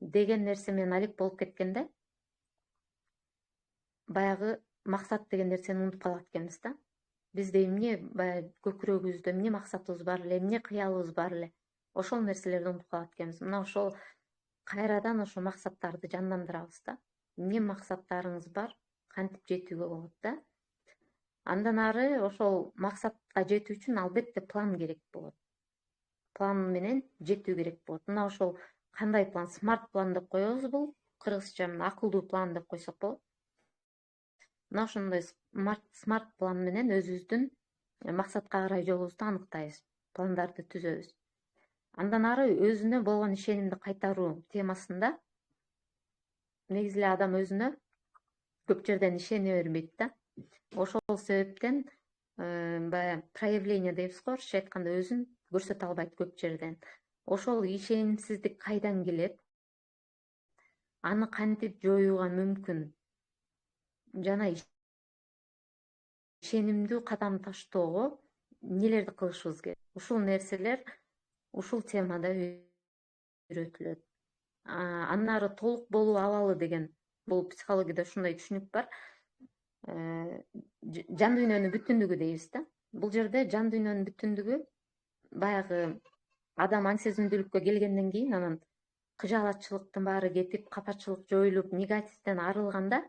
деген нерсе менен алек болуп кеткенде баягы максат деген нерсени унутуп калат экенбиз да. Бизде эмне баягы көкүрөгүбүздө эмне максатыбыз бар эле, эмне кыялыбыз бар эле, ошол нерселерди унутуп калат экенбиз. Мына ошол кайрадан ошо максаттарды жандандырабыз да. Эмне максаттарыңыз бар, кантип жетүүгө болот да. Андан ары ошол максатка жетүү үчүн албетте план керек болот. План менен жетүү керек болот. Мына ошол кандай план? Смарт план деп коебуз бул. Кыргызча акылдуу план деп койсок болот. Мына ошондой смарт план менен өзүбүздүн максатка карай жолубузду аныктайбыз, пландарды түзөбүз. Андан ары өзүнө болгон ишенимди кайтаруу темасында негизи эле адам өзүнө көп жерден ишене бербейт да. Ошол себептен баягы проявление дейбиз го, орусча айтканда өзүн көрсөтө албайт көп жерден. Ошол ишенимсиздик кайдан келет? Аны кантип жоюуга мүмкүн? Жана ишенимдүү кадам таштоого нелерди кылышыбыз керек? Ушул нерселер ушул темада үйрөтүлөт. Андан ары толук болуу абалы деген, бул психологияда ушундай түшүнүк бар. Жан дүйнөнүн бүтүндүгү дейбиз да. Бул жерде жан дүйнөнүн бүтүндүгү баягы адам аң сезимдүүлүккө келгенден кийин анан кыжаалатчылыктын баары кетип, капачылык жоюлуп, негативден арылганда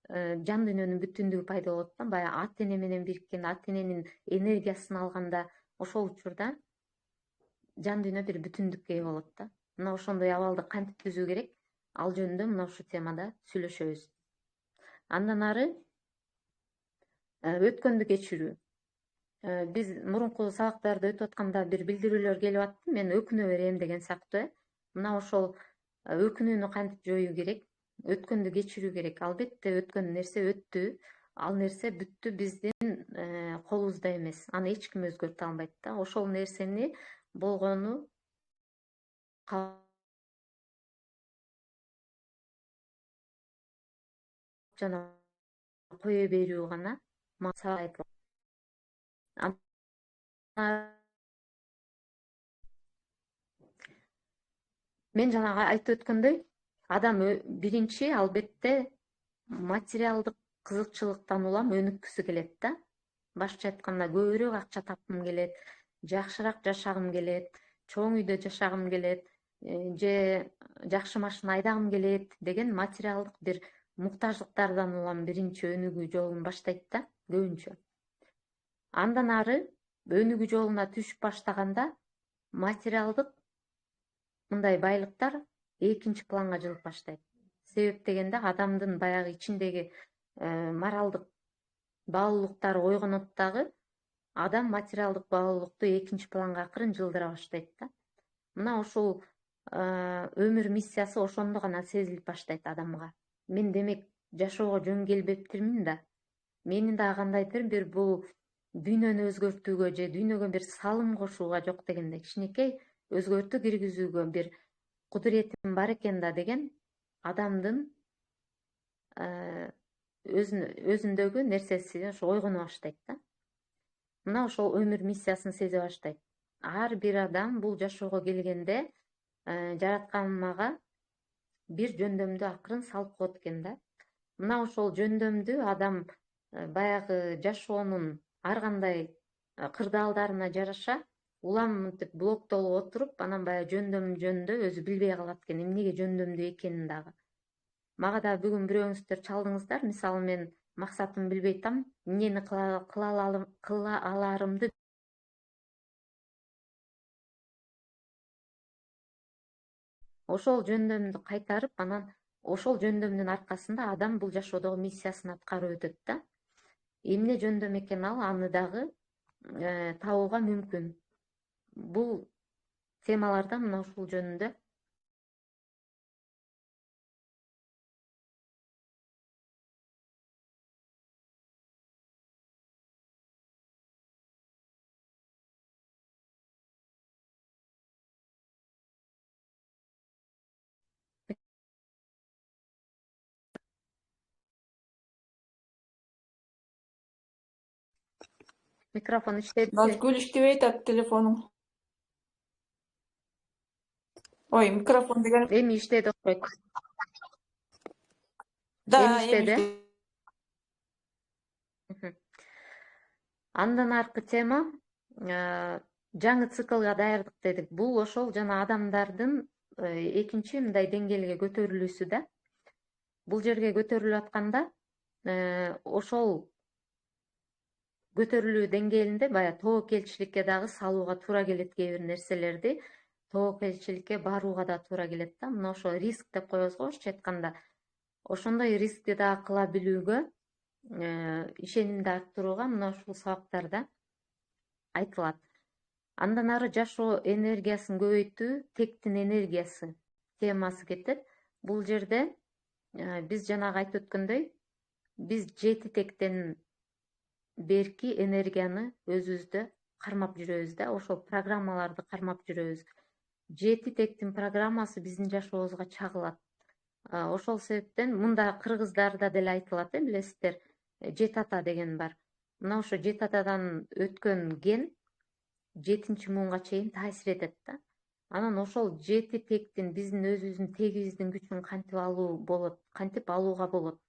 жан дүйнөнүн бүтүндүгү пайда болот да. Баягы ата эне менен бириккенде, ата эненин энергиясын алганда, ошол учурда жан дүйнө бир бүтүндүккө ээ болот да. Мына ошондой абалды кантип түзүү керек? Ал жөнүндө мына ушул темада сүйлөшөбүз. Андан ары өткөндү кечирүү. Биз мурунку сабактарда өтүп атканда бир билдирүүлөр келип атты, мен өкүнө берем деген сыяктуу. Мына ошол өкүнүүнү кантип жоюу керек? Өткөндү кечирүү керек. Албетте өткөн нерсе өттү, ал нерсе бүттү, биздин колубузда эмес. Аны эч ким өзгөртө албайт да. Ошол нерсени болгону жана кое берүү гана максат. Мен жанагы айтып өткөндөй, адам биринчи албетте материалдык кызыкчылыктан улам өнүккүсү келет да. Башкача айтканда көбүрөөк акча тапкым келет, жакшыраак жашагым келет, чоң үйдө жашагым келет, же жакшы машина айдагым келет деген материалдык бир муктаждыктардан улам биринчи өнүгүү жолун баштайт да көбүнчө. Андан ары өнүгүү жолуна түшүп баштаганда материалдык мындай байлыктар экинчи планга жылып баштайт. Себеп дегенде адамдын баягы ичиндеги моралдык баалуулуктары ойгонот дагы адам материалдык баалуулукту экинчи планга акырын жылдыра баштайт да. Мына ушул өмүр миссиясы ошондо гана сезилип баштайт адамга. Мен демек жашоого жөн келбептирмин да. Мени да кандайдыр бир бул дүйнөнү өзгөртүүгө же дүйнөгө бир салым кошууга жок дегенде кичинекей өзгөртүү киргизүүгө бир кудуретим бар экен да деген адамдын өзүндөгү нерсеси ошо ойгоно баштайт да. Мына ошол өмүр миссиясын сезе баштайт. Ар бир адам бул жашоого келгенде жараткан мага бир жөндөмдү акырын салып коет экен да. Мына ошол жөндөмдү адам баягы жашоонун ар кандай кырдаалдарына жараша улам мынтип блоктолуп отуруп анан баягы жөндөм жөнүндө өзү билбей калат экен эмнеге жөндөмдүү экенин дагы. Мага да бүгүн бирөөңүздөр чалдыңыздар, мисалы мен максатымды билбей атам, эмнени кыла аларымды ошол жөндөмдү кайтарып, анан ошол жөндөмдүн аркасында адам бул жашоодогу миссиясын аткарып өтөт да. Эмне жөндөм экен ал, аны дагы табууга мүмкүн. Бул темаларда мына ушул жөнүндө микрофон иштейби? Назгүл иштебей атат телефонуң. Ой, микрофон деген. Эми иштеди окшойт. Да, Эми иштеди. иштеди. Андан аркы тема жаңы циклга даярдык дедик. Бул ошол жана адамдардын экинчи мындай деңгээлге көтөрүлүүсү да. Бул жерге көтөрүлүп атканда ошол көтөрүлүү деңгээлинде баягы тобокелчиликке дагы салууга туура келет, кээ бир нерселерди тобокелчиликке барууга да туура келет да. Мына ошо риск деп коебуз го орусча айтканда. Ошондой рискти дагы кыла билүүгө, ишенимди арттырууга мына ушул сабактарда айтылат. Андан ары жашоо энергиясын көбөйтүү, тектин энергиясы темасы кетет. Бул жерде биз жанагы айтып өткөндөй, биз 7 тектен берки энергияны өзүбүздө кармап жүрөбүз да, ошол программаларды кармап жүрөбүз. 7 тектин программасы биздин жашообузга чагылат. Ошол себептен мында кыргыздарда деле айтылат, билесиздер, 7 ата деген бар. Мына ошо 7 атадан өткөн ген 7-муунга чейин таасир этет да. Анан ошол 7 тектин биздин өзүбүздүн тегибиздин күчүн кантип алууга болот.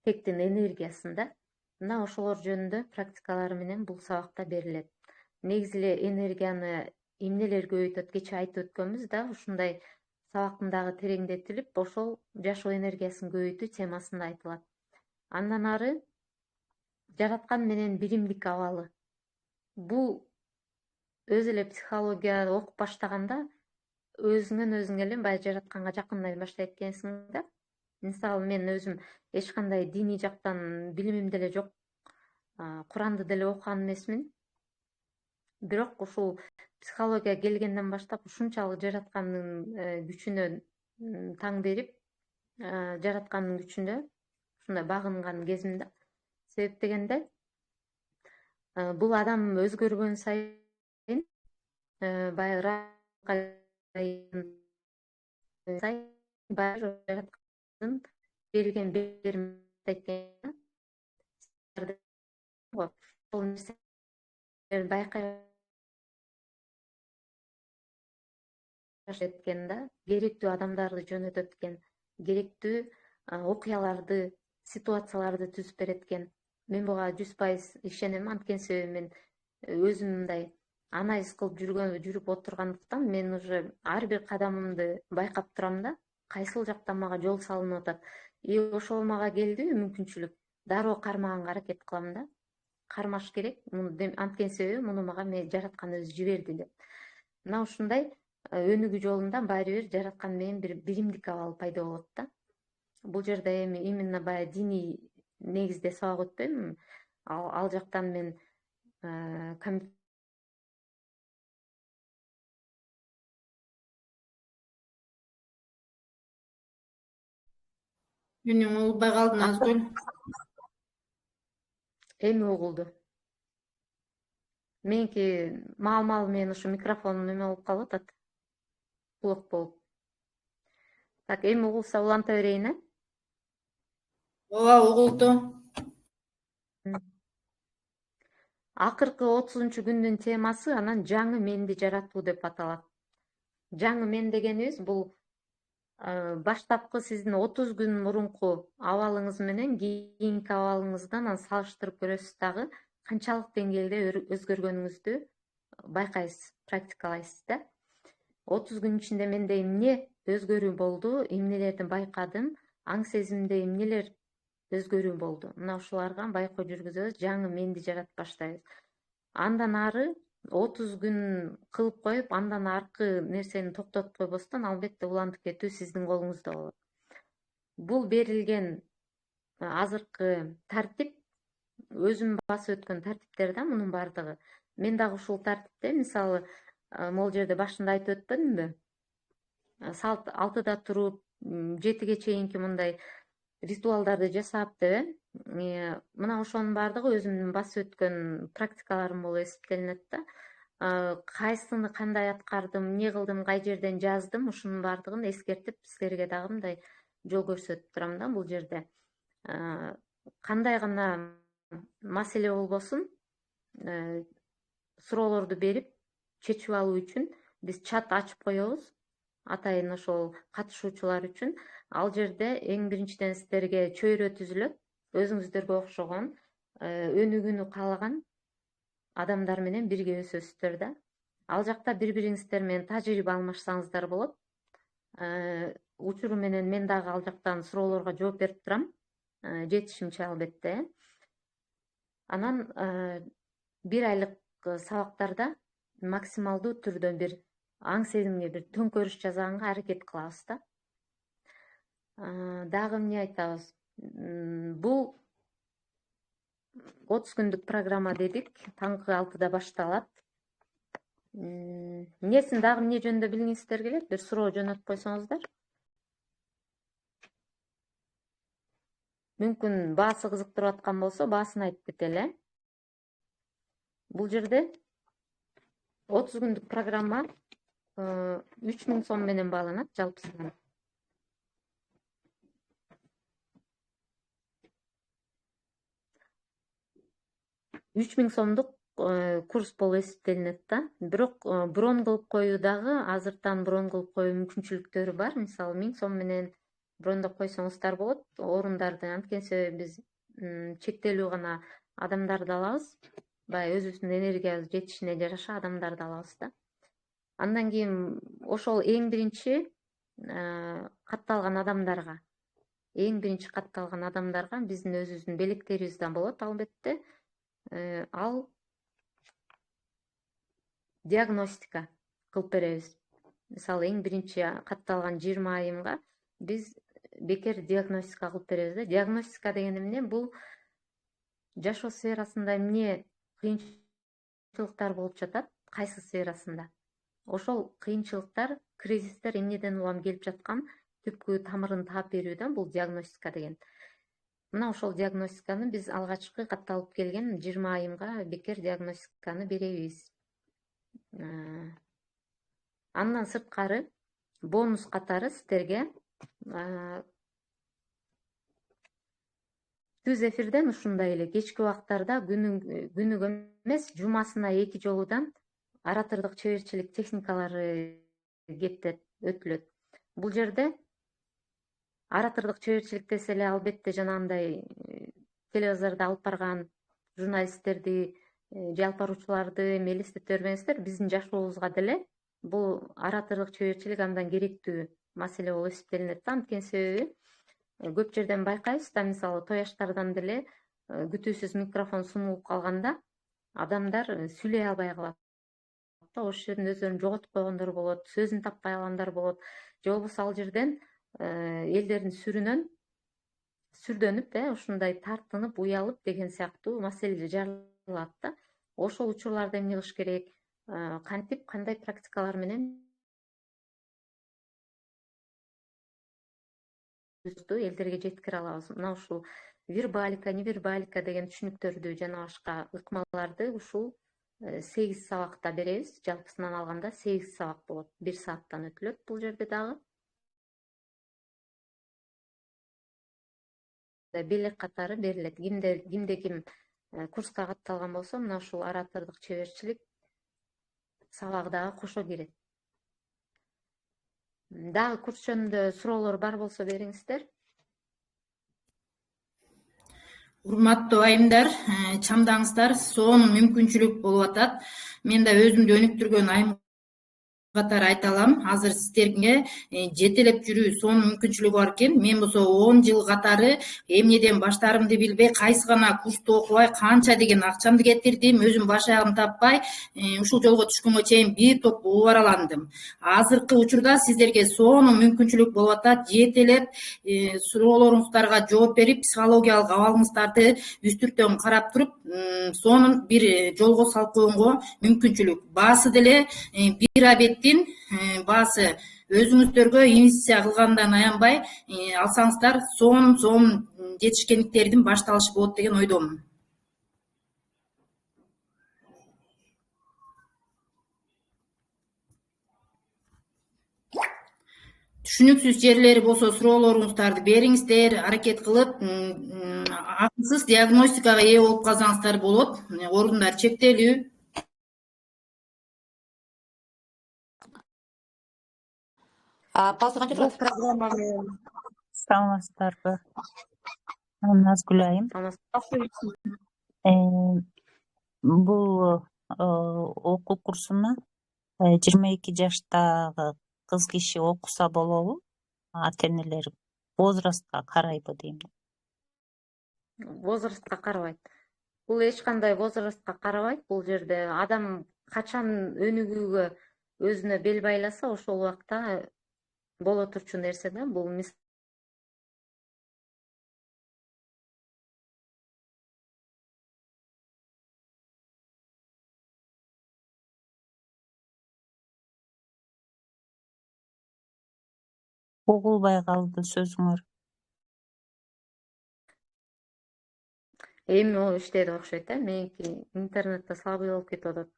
Тектин энергиясын да. Мына ошолор жөнүндө практикалары менен бул сабакта берилет. Негизи эле энергияны эмнелер көбөйтөт, кечээ айтып өткөнбүз да, ушундай сабактын дагы тереңдетилип, ошол жашоо энергиясын көбөйтүү темасында айтылат. Андан ары жараткан менен биримдик абалы. Бул өзү эле психология окуп баштаганда өзүңөн өзүң эле баягы жаратканга жакындай баштайт экенсиң да. Мисалы мен өзүм эч кандай диний жактан билимим деле жок, Куранды деле окуган эмесмин. Бирок ушул психология келгенден баштап ушунчалык жараткандын күчүнө таң берип, жараткандын күчүнө ушундай багынган кезим да. Себеп дегенде бул адам өзгөргөн сайын баягы берилген байкай эткен да, керектүү адамдарды жөнөтөт экен, керектүү окуяларды, ситуацияларды түзүп берет экен. Мен буга 100% ишенем, анткени себеби мен өзүм мындай анализ кылып жүрүп отургандыктан мен уже ар бир кадамымды байкап турам да, кайсыл жактан мага жол салынып атат. Ошол мага келдиби мүмкүнчүлүк, дароо кармаганга аракет кылам да. Кармаш керек. Анткен себеби муну мага жараткан өзү жиберди деп. Мына ушундай өнүгүү жолунда баары бир жараткан менен бир биримдик абал пайда болот да. Бул жерде эми именно баягы диний негизде сабак өтпөйм. Ал жактан мен Үнүң угулбай калды, Назгүл. эми угулду. Меники маал менен ушу микрофонум эме болуп калып атат. Блок болуп. Так, эми угулса уланта берейин, э? Ооба, угулду. Акыркы 30 күндүн темасы анан жаңы менди жаратуу деп аталат. Жаңы мен дегенибиз бул баштапкы сиздин 30 күн мурунку абалыңыз менен кийинки абалыңызды анан салыштырып көрөсүз дагы канчалык деңгээлде өзгөргөнүңүздү байкайсыз, практикалайсыз да. 30 күн ичинде менде эмне өзгөрүү болду, эмнелерди байкадым, аң сезимде эмнелер өзгөрүү болду. Мына ушуларга байкоо жүргүзөбүз, жаңы менди жаратып баштайбыз. Андан ары 30 күн кылып коюп, андан аркы нерсени токтотуп койбостон, албетте улантып кетүү сиздин колуңузда болот. Бул берилген азыркы тартип өзүм басып өткөн тартиптер да, мунун баардыгы. Мен дагы ушул тартипте, мисалы, могул жерде башында айтып өтпөдүмбү? Салт 6-да туруп, 7-ге чейинки мындай ритуалдарды жасап деп, мына ошонун баардыгы өзүмдүн басып өткөн практикаларым болуп эсептелинет да. Кайсыны кандай аткардым, эмне кылдым, кай жерден жаздым, ушунун баардыгын эскертип, силерге дагы мындай жол көрсөтүп турам да бул жерде. Кандай гана маселе болбосун, суроолорду берип чечип алуу үчүн биз чат ачып коебуз. Атайын ошол катышуучулар үчүн. Ал жерде эң биринчиден силерге чөйрө түзүлөт. Өзүңүздөргө окшогон, өнүгүүнү каалаган адамдар менен бирге өсөсүздөр да. Ал жакта бири-бириңиздер менен тажрыйба алмашсаңыздар болот. Учуру менен мен дагы ал жактан суроолорго жооп берип турам. Жетишимче албетте. Анан 1 айлык сабактарда максималдуу түрдө бир аң сезимге бир төңкөрүш жасаганга аракет кылабыз да. Дагы эмне айтабыз? Бул 30 күндүк программа дедик, таңкы 6-да башталат. Эмнесин дагы эмне жөнүндө билгиңиздер келет? Бир суроо жөнөтүп койсоңуздар. Мүмкүн баасы кызыктырып аткан болсо, баасын айтып кетели. Бул жерде 30 күндүк программа 3000 сом менен бааланат жалпысынан. 3000 сомдук курс болуп эсептелинет да. Бирок брон кылып коюу дагы азыртан брон кылып коюу мүмкүнчүлүктөрү бар. Мисалы 1000 сом менен брондоп койсоңуздар болот. Орундарды, анткени себеби биз чектелүү гана адамдарды алабыз. Баягы өзүбүздүн энергиябыз жетишине жараша адамдарды алабыз да. Андан кийин ошол эң биринчи катталган адамдарга, биздин өзүбүздүн белектерибиз да болот албетте. Ал диагностика кылып беребиз. Мисалы, эң биринчи катталган 20 айымга биз бекер диагностика кылып беребиз да. Диагностика деген эмне? Бул жашоо сферасында эмне кыйынчылыктар болуп жатат, кайсы сферасында? Ошол кыйынчылыктар, кризистер эмнеден улам келип жаткан түпкү тамырын таап берүү да, бул диагностика деген. Мына ошол диагностиканы биз алгачкы катталып келген 20 айымга бекер диагностиканы беребиз. Андан сырткары бонус катары сиздерге түз эфирден ушундай эле кечки убактарда күнүгө эмес, жумасына 2 жолудан оратордук чеберчилик техникалары өтүлөт. Бул жерде оратордук чеберчилик десе эле албетте жанагындай телевизордо алып барган журналисттерди жалп баруучуларды эми элестетип бербеңиздер, биздин жашообузга деле бул ораторлук чеберчилик абдан керектүү маселе болуп эсептелинет да. Анткени себеби көп жерден байкайбыз да, мисалы той аштардан деле күтүүсүз микрофон сунулуп калганда адамдар сүйлөй албай калат да, ошол жерден өздөрүн жоготуп койгондор болот, сөзүн таппай калгандар болот, же болбосо ал жерден элдердин сүрдөнүп ушундай тартынып уялып деген сыяктуу маселе жаралат да. Ошол учурларда эмне кылыш керек, кантип кандай практикалар менен элдерге жеткире алабыз. Мына ушул вербалика, невербалика деген түшүнүктөрдү жана башка ыкмаларды ушул 8 сабакта беребиз. Жалпысынан алганда 8 сабак болот. 1 сааттан өтүлөт бул жерде дагы. Белек катары берилет. Кимде ким курска катталган болсо, мына ушул оратордук чеберчилик сабагы дагы кошо кирет. Дагы курс жөнүндө суроолор бар болсо бериңиздер. Урматтуу айымдар, чамдаңыздар, сонун мүмкүнчүлүк болуп атат. Мен да өзүмдү өнүктүргөн айым катары айта алам. Азыр сиздерге жетелеп жүрүү сонун мүмкүнчүлүгү бар экен. Мен болсо 10 жыл катары эмнеден баштаарымды билбей, кайсы гана курсту окубай, канча деген акчамды кетирдим, өзүм баш аягын таппай, ушул жолго түшкөнгө чейин бир топ убараландым. Азыркы учурда сиздерге сонун мүмкүнчүлүк болуп атат. Жетелеп суроолоруңуздарга жооп берип, психологиялык абалыңыздарды үстүртөн карап туруп, сонун бир жолго салып койгонго мүмкүнчүлүк. Баасы деле бир абеттин баасы өзүңүздөргө инвестиция кылгандан аянбай алсаңыздар, сонун жетишкендиктердин башталышы болот деген ойдомун. Түшүнүксүз жерлери болсо суроолоруңуздарды бериңиздер, аракет кылып акысыз диагностикага ээ болуп калсаңыздар болот. Орундар чектелүү. Баасы канча Бул турат? программа менен Саламатсыздарбы? Назгүл айым. Бул окуу курсуна 22 жаштагы кыз киши окуса болобу? Ата-энелер возрастка карайбы дейм. возрастка карабайт. Бул эч кандай возрастка карабайт. Бул жерде адам качан өнүгүүгө өзүнө бел байласа, ошол убакта боло турчу нерсе да. Бул Угулбай калды сөзүңөр. эми о иштеди окшойт да. Меники интернетте слабый болуп кетип атат.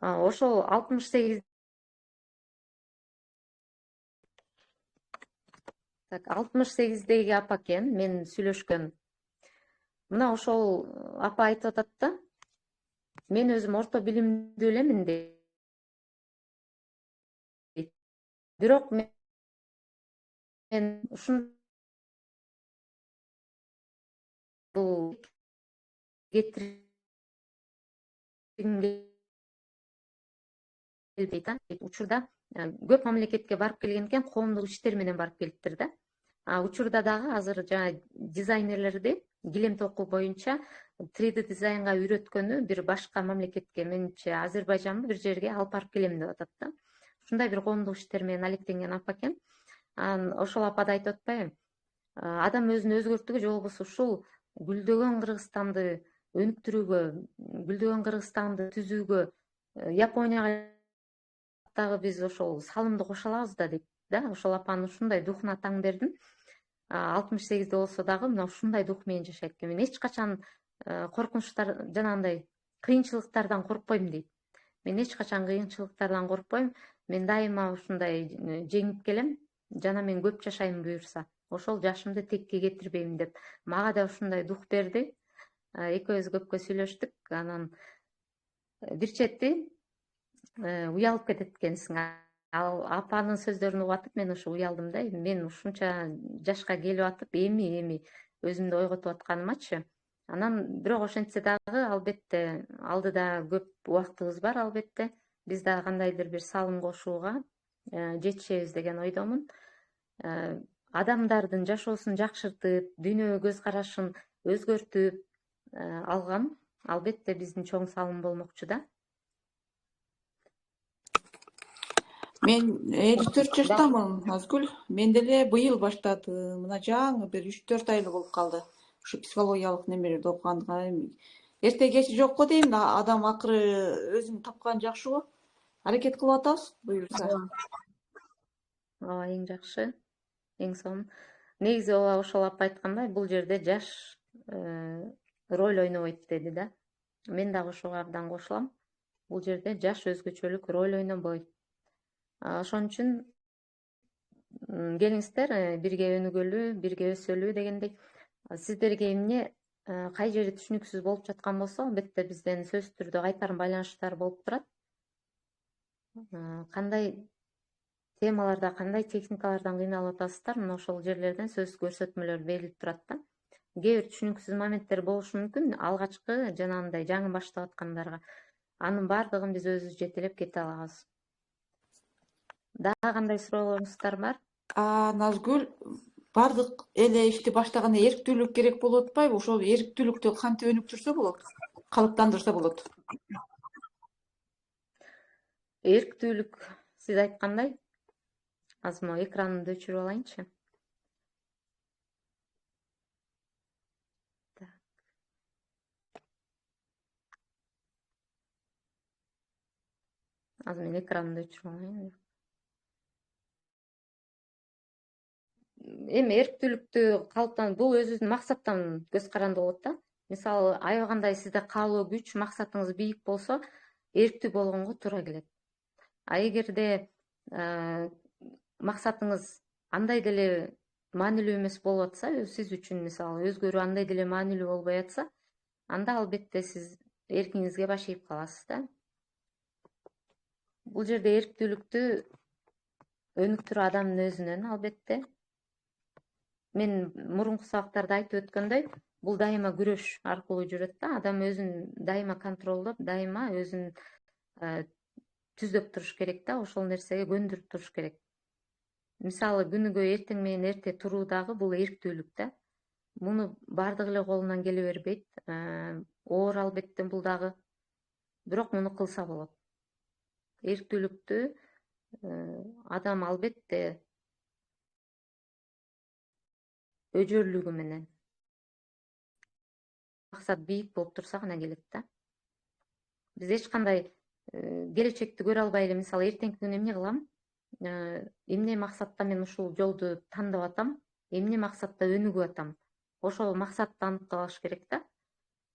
Ошол 68 68деги апа экен, мен сүйлөшкөн. Мына ошол апа айтып атат да, мен өзүм орто билимдүү элемин дейт. Бирок мен ушун бул учурда көп мамлекетке барып келген экен, коомдук иштер менен барып келиптир да. Учурда дагы азыр жана дизайнерлерди килем токуу боюнча 3D дизайнга үйрөткөнү бир башка мамлекетке, менимче Азербайжанбы бир жерге алып барып келем деп атат да. Ушундай бир коомдук иштер менен алектенген апа экен. Ошол апа да айтып атпайбы? Адам өзүн өзгөртүүгө, же болбосо ушул гүлдөгөн Кыргызстанды өнүктүрүүгө, гүлдөгөн Кыргызстанды түзүүгө Японияга дагы биз ошол салымды кошо алабыз да дейт да. Ошол апанын ушундай духуна таң бердим. 68де болсо дагы мына ушундай дух менен жашайт экен. Мен эч качан коркунучтар, жанагындай кыйынчылыктардан коркпойм дейт. Мен эч качан кыйынчылыктардан коркпойм. Мен дайыма ушундай жеңип келем. Жана мен көп жашайм буюрса. Ошол жашымды текке кетирбейм деп мага да ушундай дух берди. Экөөбүз көпкө сүйлөштүк. Анан бир чети уялып кетет экенсиң. Ал апанын сөздөрүн угуп атып, мен ушу уялдым да. Мен ушунча жашка келип атып, эми өзүмдү ойготуп атканымачы. Анан бирок ошентсе дагы албетте алдыда көп убактыбыз бар, албетте биз дагы кандайдыр бир салым кошууга жетишебиз деген ойдомун. Адамдардын жашоосун жакшыртып, дүйнөгө көз карашын өзгөртүп алган албетте биздин чоң салым болмокчу да. Мен 54 жаштамын, Назгүл. Мен деле быйыл баштадым. Мына жаңы бир 3-4 ай эле болуп калды. Ушу психологиялык немелерди окуганга. Эрте кечи жок го дейм да, адам акыры өзүн тапкан жакшы го. Аракет кылып атабыз, буюрса. Ооба, эң жакшы, эң сонун. Негизи ооба ошол апа айткандай, бул жерде жаш роль ойнобойт деди да. Мен дагы ошого абдан кошулам. Бул жерде жаш өзгөчөлүк роль ойнобойт. Ошон үчүн келиңиздер, бирге өнүгөлү, бирге өсөлү дегендей. Сиздерге эмне кай жери түшүнүксүз болуп жаткан болсо, албетте бизден сөзсүз түрдө кайтарым байланыштар болуп турат. Кандай темаларда, кандай техникалардан кыйналып атасыздар, мына ошол жерлерден сөзсүз көрсөтмөлөр берилип турат да. Кээ бир түшүнүксүз моменттер болушу мүмкүн алгачкы жанагындай жаңы баштап аткандарга. Анын баардыгын биз өзүбүз жетелеп кете алабыз. Дагы кандай суроолоруңуздар бар? Назгүл, бардык эле ишти баштаганда эрктүүлүк керек болуп атпайбы? Ошол эрктүүлүктү кантип өнүктүрсө болот? Калыптандырса болот? Эрктүүлүк сиз айткандай, азыр могу экранымды өчүрүп алайынчы. Азыр мен экранымды өчүрүп алайын. Эми эрктүүлүктү бул өзүнүн максаттан көз каранды болот да. Мисалы, аябагандай сизде каалоо күч, максатыңыз бийик болсо, эрктүү болгонго туура келет. Эгерде максатыңыз андай деле маанилүү эмес болуп атса, сиз үчүн мисалы өзгөрүү андай деле маанилүү болбой атса, анда албетте сиз эркиңизге баш ийип каласыз да. Бул жерде эрктүүлүктү өнүктүрүү адамдын өзүнөн албетте. Мен мурунку сабактарда айтып өткөндөй, бул дайыма күрөш аркылуу жүрөт да. Адам өзүн дайыма контролдоп, дайыма өзүн түздөп туруш керек да, ошол нерсеге көндүрүп туруш керек. Мисалы, күнүгө эртең менен эрте туруу дагы бул эрктүүлүк да. Муну баардык эле колунан келе бербейт. Оор албетте бул дагы. Бирок муну кылса болот. Эрктүүлүктү адам албетте өжөрлүгү менен максат бийик болуп турса гана келет да. Биз эч кандай келечекти көрө албай эле, мисалы, эртеңки күнү эмне кылам? Эмне максатта мен ушул жолду тандап атам? Эмне максатта өнүгүп атам? Ошол максатты аныктап алыш керек да.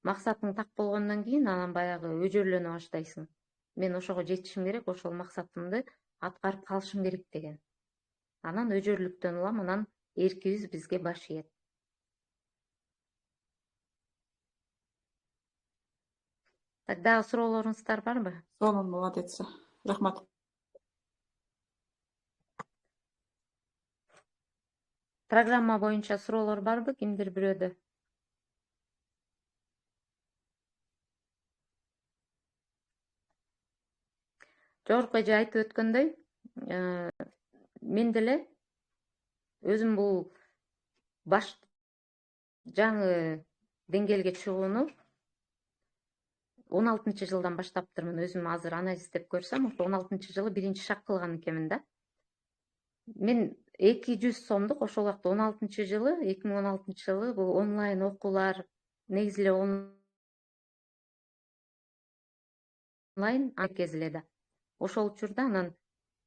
Максатың так болгондон кийин анан баягы өжөрлөнө баштайсың. Мен ошого жетишим керек, ошол максатымды аткарып калышым керек деген. Анан өжөрлүктөн улам, анан эркибиз бизге баш ийет. Так, дагы суроолоруңуздар барбы? Сонун, молодец. Рахмат. Программа боюнча суроолор барбы? Кимдир бирөөдө? Жогорку эже айтып өткөндөй, мен деле өзүм бул жаңы деңгээлге чыгууну 16-жылдан баштаптырмын. Өзүм азыр анализдеп көрсөм, 16-жылы биринчи шаг кылган экенмин да. Мен 200 сомдук ошол убакта 2016 жылы бул онлайн окуулар, негизи эле онлайн кезиле да. Ошол учурда анан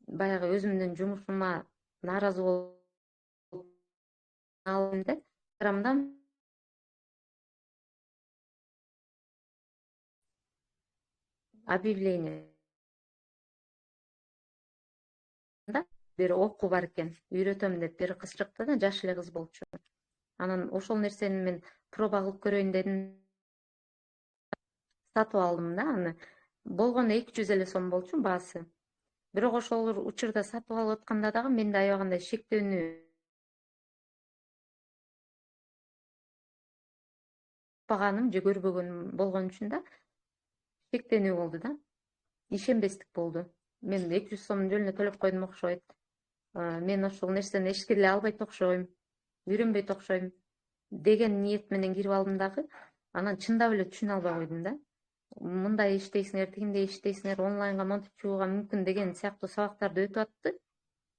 баягы өзүмдүн жумушума нааразы болуп алдым да. Инстаграмдан объявление да бир окуу бар экен, үйрөтөм деп бир кыз чыкты да, жаш эле кыз болчу. Анан ошол нерсени мен проба кылып көрөйүн дедим. Сатып алдым да аны. Болгону 200 эле сом болчу баасы. Бирок ошол учурда сатып алып атканда дагы менде аябагандай шектүүнү укпаганым же көрбөгөнүм болгон үчүн да шектенүү болду да. Ишенбестик болду. Мен 200 сомдун жөнүнө төлөп койдум окшойт. Мен ошол нерсени эчкире эле албайт окшойм, үйрөнбөйт окшойм деген ниет менен кирип алдым дагы. Анан чындап эле түшүнө албай койдум да. Мындай иштейсиңер, тигиндей иштейсиңер, онлайнга монтип чыгууга мүмкүн деген сыяктуу сабактарды өтүп атты.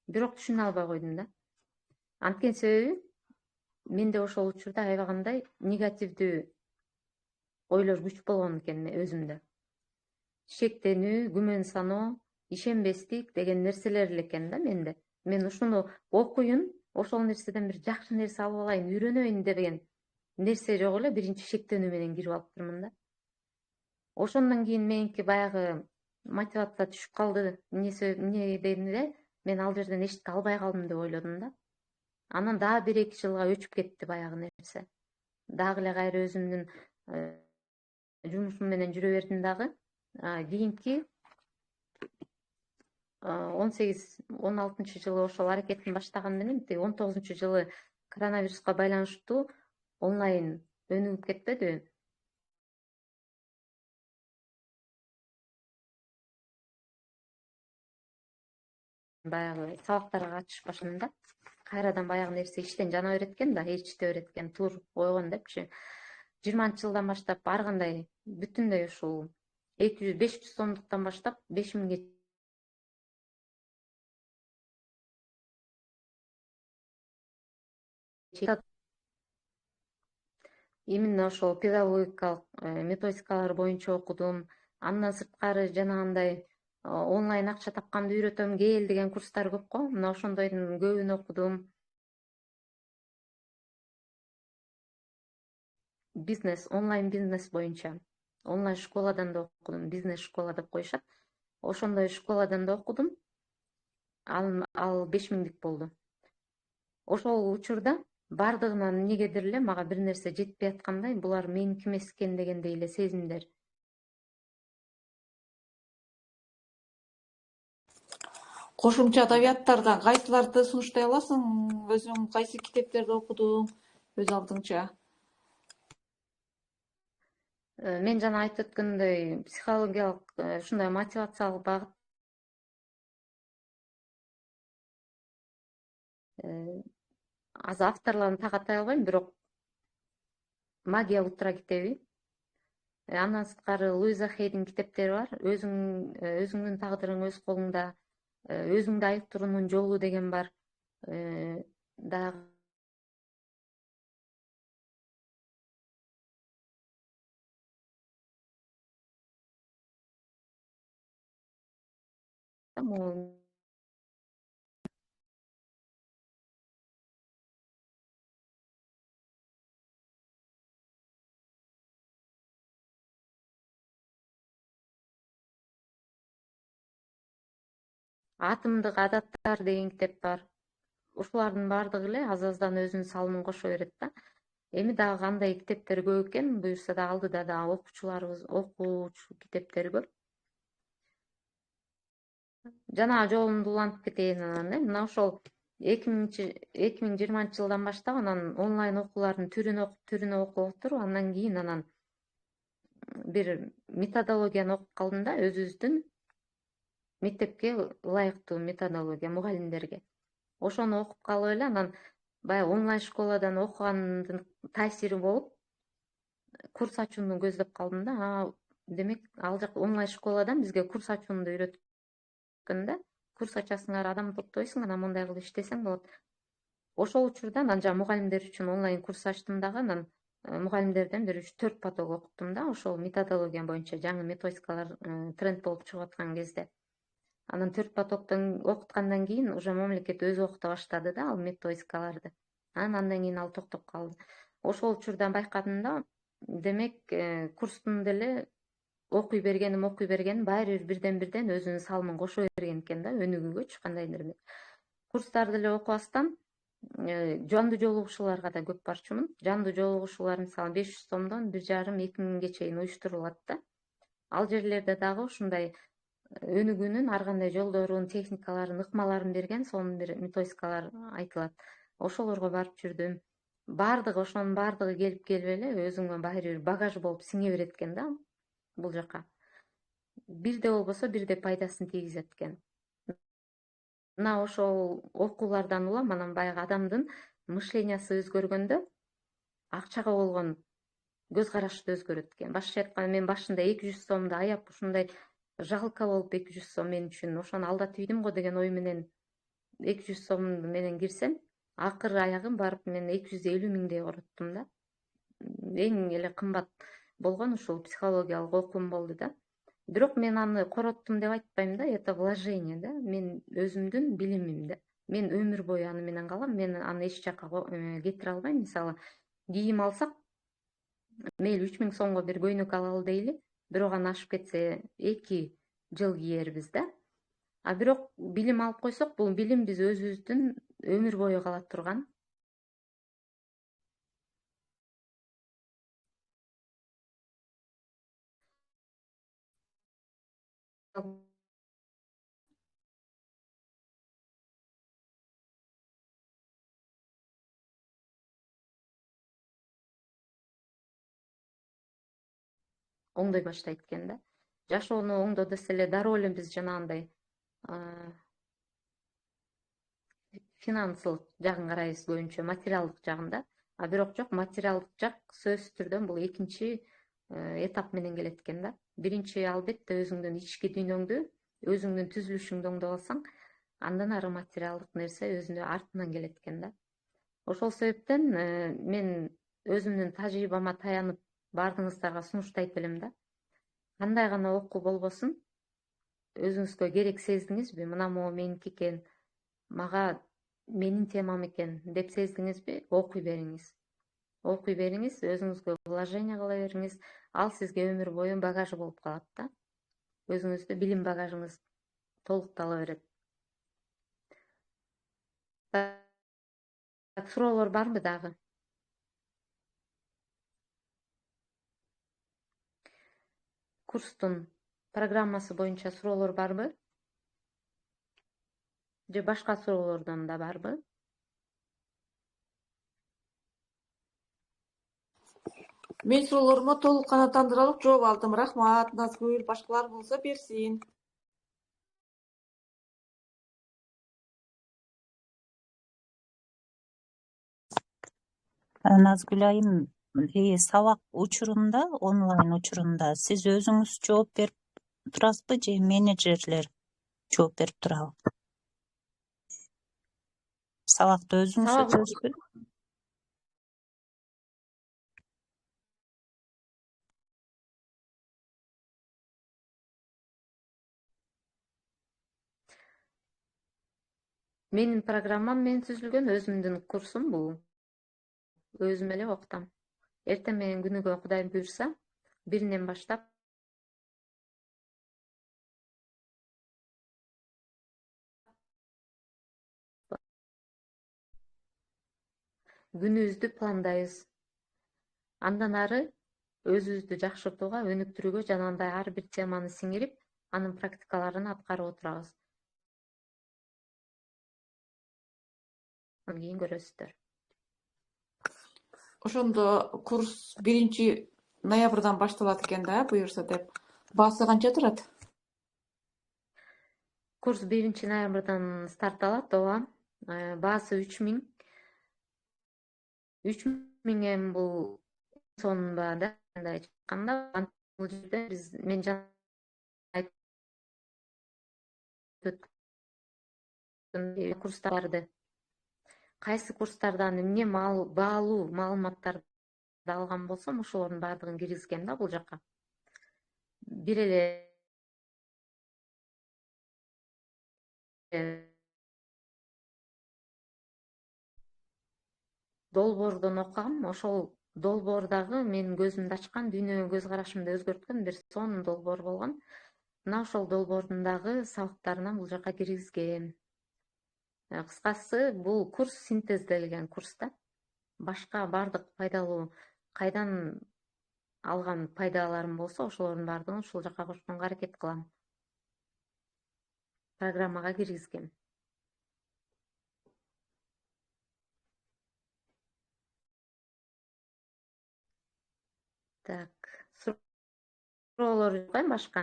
Бирок түшүнө албай койдум да. Анткени себеби менде ошол учурда аябагандай негативдүү ойлор күч болгон экен өзүмдө. Шектенүү, күмөн саноо, ишенбестик деген нерселер эле экен да менде. Мен ушуну окуйун, ошол нерседен бир жакшы нерсе алып алайын, үйрөнөйүн деген нерсе жок эле биринчи шектенүү менен кирип алыптырмын да. Ошондон кийин меники баягы мотивация түшүп калды. Эмне дегенде мен ал жерден эчтеке албай калдым деп ойлодум да. Анан дагы 1-2 жылга өчүп кетти баягы нерсе. Дагы эле кайра өзүмдүн жумушум менен жүрө бердим дагы. Кийинки 18-16 жылы ошол аракетин баштаган менен 19 жылы коронавируска байланыштуу онлайн өнүгүп кетпедиби? Баягы сабактарга катышып баштадым да. Кайрадан баягы нерсе иштен жана берет экен да, эчте берет экен, тур койгон депчи. 20-жылдан баштап ар кандай бүтүндөй ушул 200-500 сомдуктан баштап 5000ге именно ошол педагогикалык методикалар боюнча окудум. Андан сырткары жанагындай онлайн акча тапканды үйрөтөм кел деген курстар көп го. Мына ошондойдун көбүн окудум. Бизнес, онлайн бизнес боюнча. Онлайн школадан да окудум, бизнес школа деп коюшат. Ошондой школадан да окудум. Ал 5000дик болду. Ошол учурда бардыгынан эмнегедир эле мага бир нерсе жетпей аткандай, булар меники эмес экен дегендей эле сезимдер. Кошумча адабияттардан кайсыларды сунуштай аласың? Өзүң кайсы китептерди окудуң өз алдыңча? Мен жана айтып өткөндөй психологиялык ушундай мотивациялык багыт аз авторлорун так атай албайм, бирок Магия утра китеби. Андан сырткары Луиза Хейдин китептери бар. Өзүңдүн тагдырың өз колуңда, өзүңдү айыктыруунун жолу деген бар. Дагы Атомдук адаттар деген китеп бар. Ушулардын баардыгы эле аз-аздан өзүнүн салымын кошо берет да. Эми дагы кандай китептер көп экен, буюрса да алдыда дагы окуучуларыбыз окуучу китептер көп. Жанагы жолумду улантып кетейин анан. Мына ошол 2020-жылдан баштап анан онлайн окуулардын түрүн окуп отуруп, андан кийин анан бир методологияны окуп калдым да, өзүбүздүн мектепке ылайыктуу методология мугалимдерге. Ошону окуп калып эле анан баягы онлайн школадан окугандын таасири болуп курс ачууну көздөп калдым да. Демек ал жак онлайн школадан бизге курс ачууну үйрөткөн да. Курс ачасыңар, адам топтойсуң, анан мындай кылып иштесең болот. Ошол учурда анан жана мугалимдер үчүн онлайн курс ачтым дагы, анан мугалимдерден бир 3-4 поток окуттум да, ошол методология боюнча жаңы методикалар тренд болуп чыгып аткан кезде. Анан 4 потоктон окуткандан кийин уже мамлекет өзү окута баштады да ал методикаларды. Андан кийин ал токтоп калды. Ошол учурда байкадым да, демек курстун деле окуй бергеним бирден өзүнүн салымын кошо берген экен да, өнүгүүгөчү кандайдыр бир. Курстарды деле окубастан жандуу жолугушууларга да көп барчумун. Жандуу жолугушуулар мисалы 500 сомдон 1,5-2,000ге чейин уюштурулат да. Ал жерлерде дагы ушундай өнүгүүнүн ар кандай жолдорун, техникаларын, ыкмаларын берген сонун бир методикалар айтылат. Ошолорго барып жүрдүм. баардыгы ошонун баардыгы келип эле өзүңө баары бир багаж болуп сиңе берет экен да бул жака. Бирде болбосо бирде пайдасын тийгизет экен. Мына ошол окуулардан улам анан баягы адамдын мышлениясы өзгөргөндө акчага болгон көз карашы да өзгөрөт экен. Башкача айтканда мен башында 200 сомду аяп ушундай жалко болуп 200 сом мен үчүн ошону алдатып ийдим го деген ой менен 200 сом менен кирсем, акыры аягын барып мен 250 миңдей короттум да. Эң эле кымбат болгон ушул психологиялык окуум болду да. Бирок мен аны короттум деп айтпайм да, это вложение да. Мен өзүмдүн билимим да. Мен өмүр бою аны менен калам, мен аны эч жака кетире албайм. Мисалы, кийим алсак, мейли 3000 сомго бир көйнөк алалы дейли, бирок аны ашып кетсе 2 жыл кийербиз да. А бирок билим алып койсок, бул билим биз өзүбүздүн өмүр бою кала турган. Оңдой баштайт экен да. Жашоону оңдо десе эле дароо эле биз жанагындай финансылык жагын карайбыз көбүнчө, материалдык жагын да. А бирок жок, материалдык жак сөзсүз түрдө бул экинчи этап менен келет экен да. Биринчи албетте өзүңдүн ички дүйнөңдү, өзүңдүн түзүлүшүңдү оңдоп алсаң, андан ары материалдык нерсе өзүнө артынан келет экен да. Ошол себептен мен өзүмдүн тажрыйбама таянып баардыгыңыздарга сунуштайт элем да. Кандай гана окуу болбосун, өзүңүзгө керек сездиңизби, мына могу меники экен, мага менин темам экен деп сездиңизби, окуй бериңиз. Окуй бериңиз, өзүңүзгө вложение кыла бериңиз. Ал сизге өмүр бою багаж болуп калат да. Өзүңүздү билим багажыңыз толуктала берет. Суроолор барбы дагы? Курстун программасы боюнча суроолор барбы? Же башка суроолордон да барбы? Мен суроолорума толук канааттандырылып жооп алдым. Рахмат, Назгүл. Башкалар болсо берсин. Назгүл айым, сабак учурунда, онлайн учурунда сиз өзүңүз жооп берип турасызбы же менеджерлер жооп берип турабы? Сабакты өзүңүз өтөсүзбү? Менин программам менен түзүлгөн өзүмдүн курсум бул. Өзүм эле окутам. Эртең менен күнүгө Кудай буйрса, 1-ден баштап күнүбүздү пландайбыз. Андан ары өзүбүздү жакшыртууга, өнүктүрүүгө жанагындай ар бир теманы сиңирип, анын практикаларын аткарып отурабыз. Анан кийин көрөсүздөр. Ошондо курс 1-ноябрдан башталат экен да, буюрса деп. Баасы канча турат? Курс 1-ноябрдан старт алат, ооба. Баасы 3000. 3000 эми бул сонунда да, мындай айтканда, бул жерде биз мен курстарды, кайсы курстардан эмне баалуу маалыматтарды алган болсом, ошолордун баардыгын киргизгем да бул жака. Бир эле долбоордон окугам, ошол долбоордагы менин көзүмдү ачкан, дүйнөгө көз карашымды өзгөрткөн бир сонун долбоор болгон. Мына ошол долбоордун дагы сабактарынан бул жака киргизгем. Кыскасы, бул курс синтезделген курс да. Башка баардык пайдалуу, кайдан алган пайдаларым болсо, ошолордун баардыгын ушул жака кошконго аракет кылам. Программага киргизгем. Так, суроолор жок эми башка?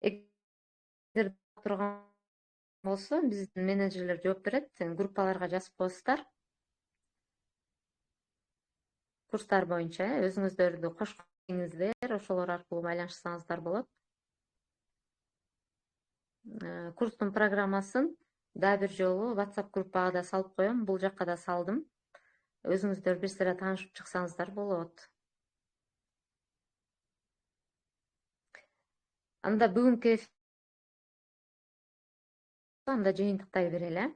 Эгер турган болсо биздин менеджерлер жооп берет. Группаларга жазып коесуздар. Курстар боюнча өзүңүздөрдү кошкоңуздар, ошолор аркылуу байланышсаңыздар болот. Курстун программасын дагы бир жолу WhatsApp группага да салып коем. Бул жакка да салдым. Өзүңүздөр бир сыйра таанышып чыксаңыздар болот. Анда бүгүнкү анда жыйынтыктай берели.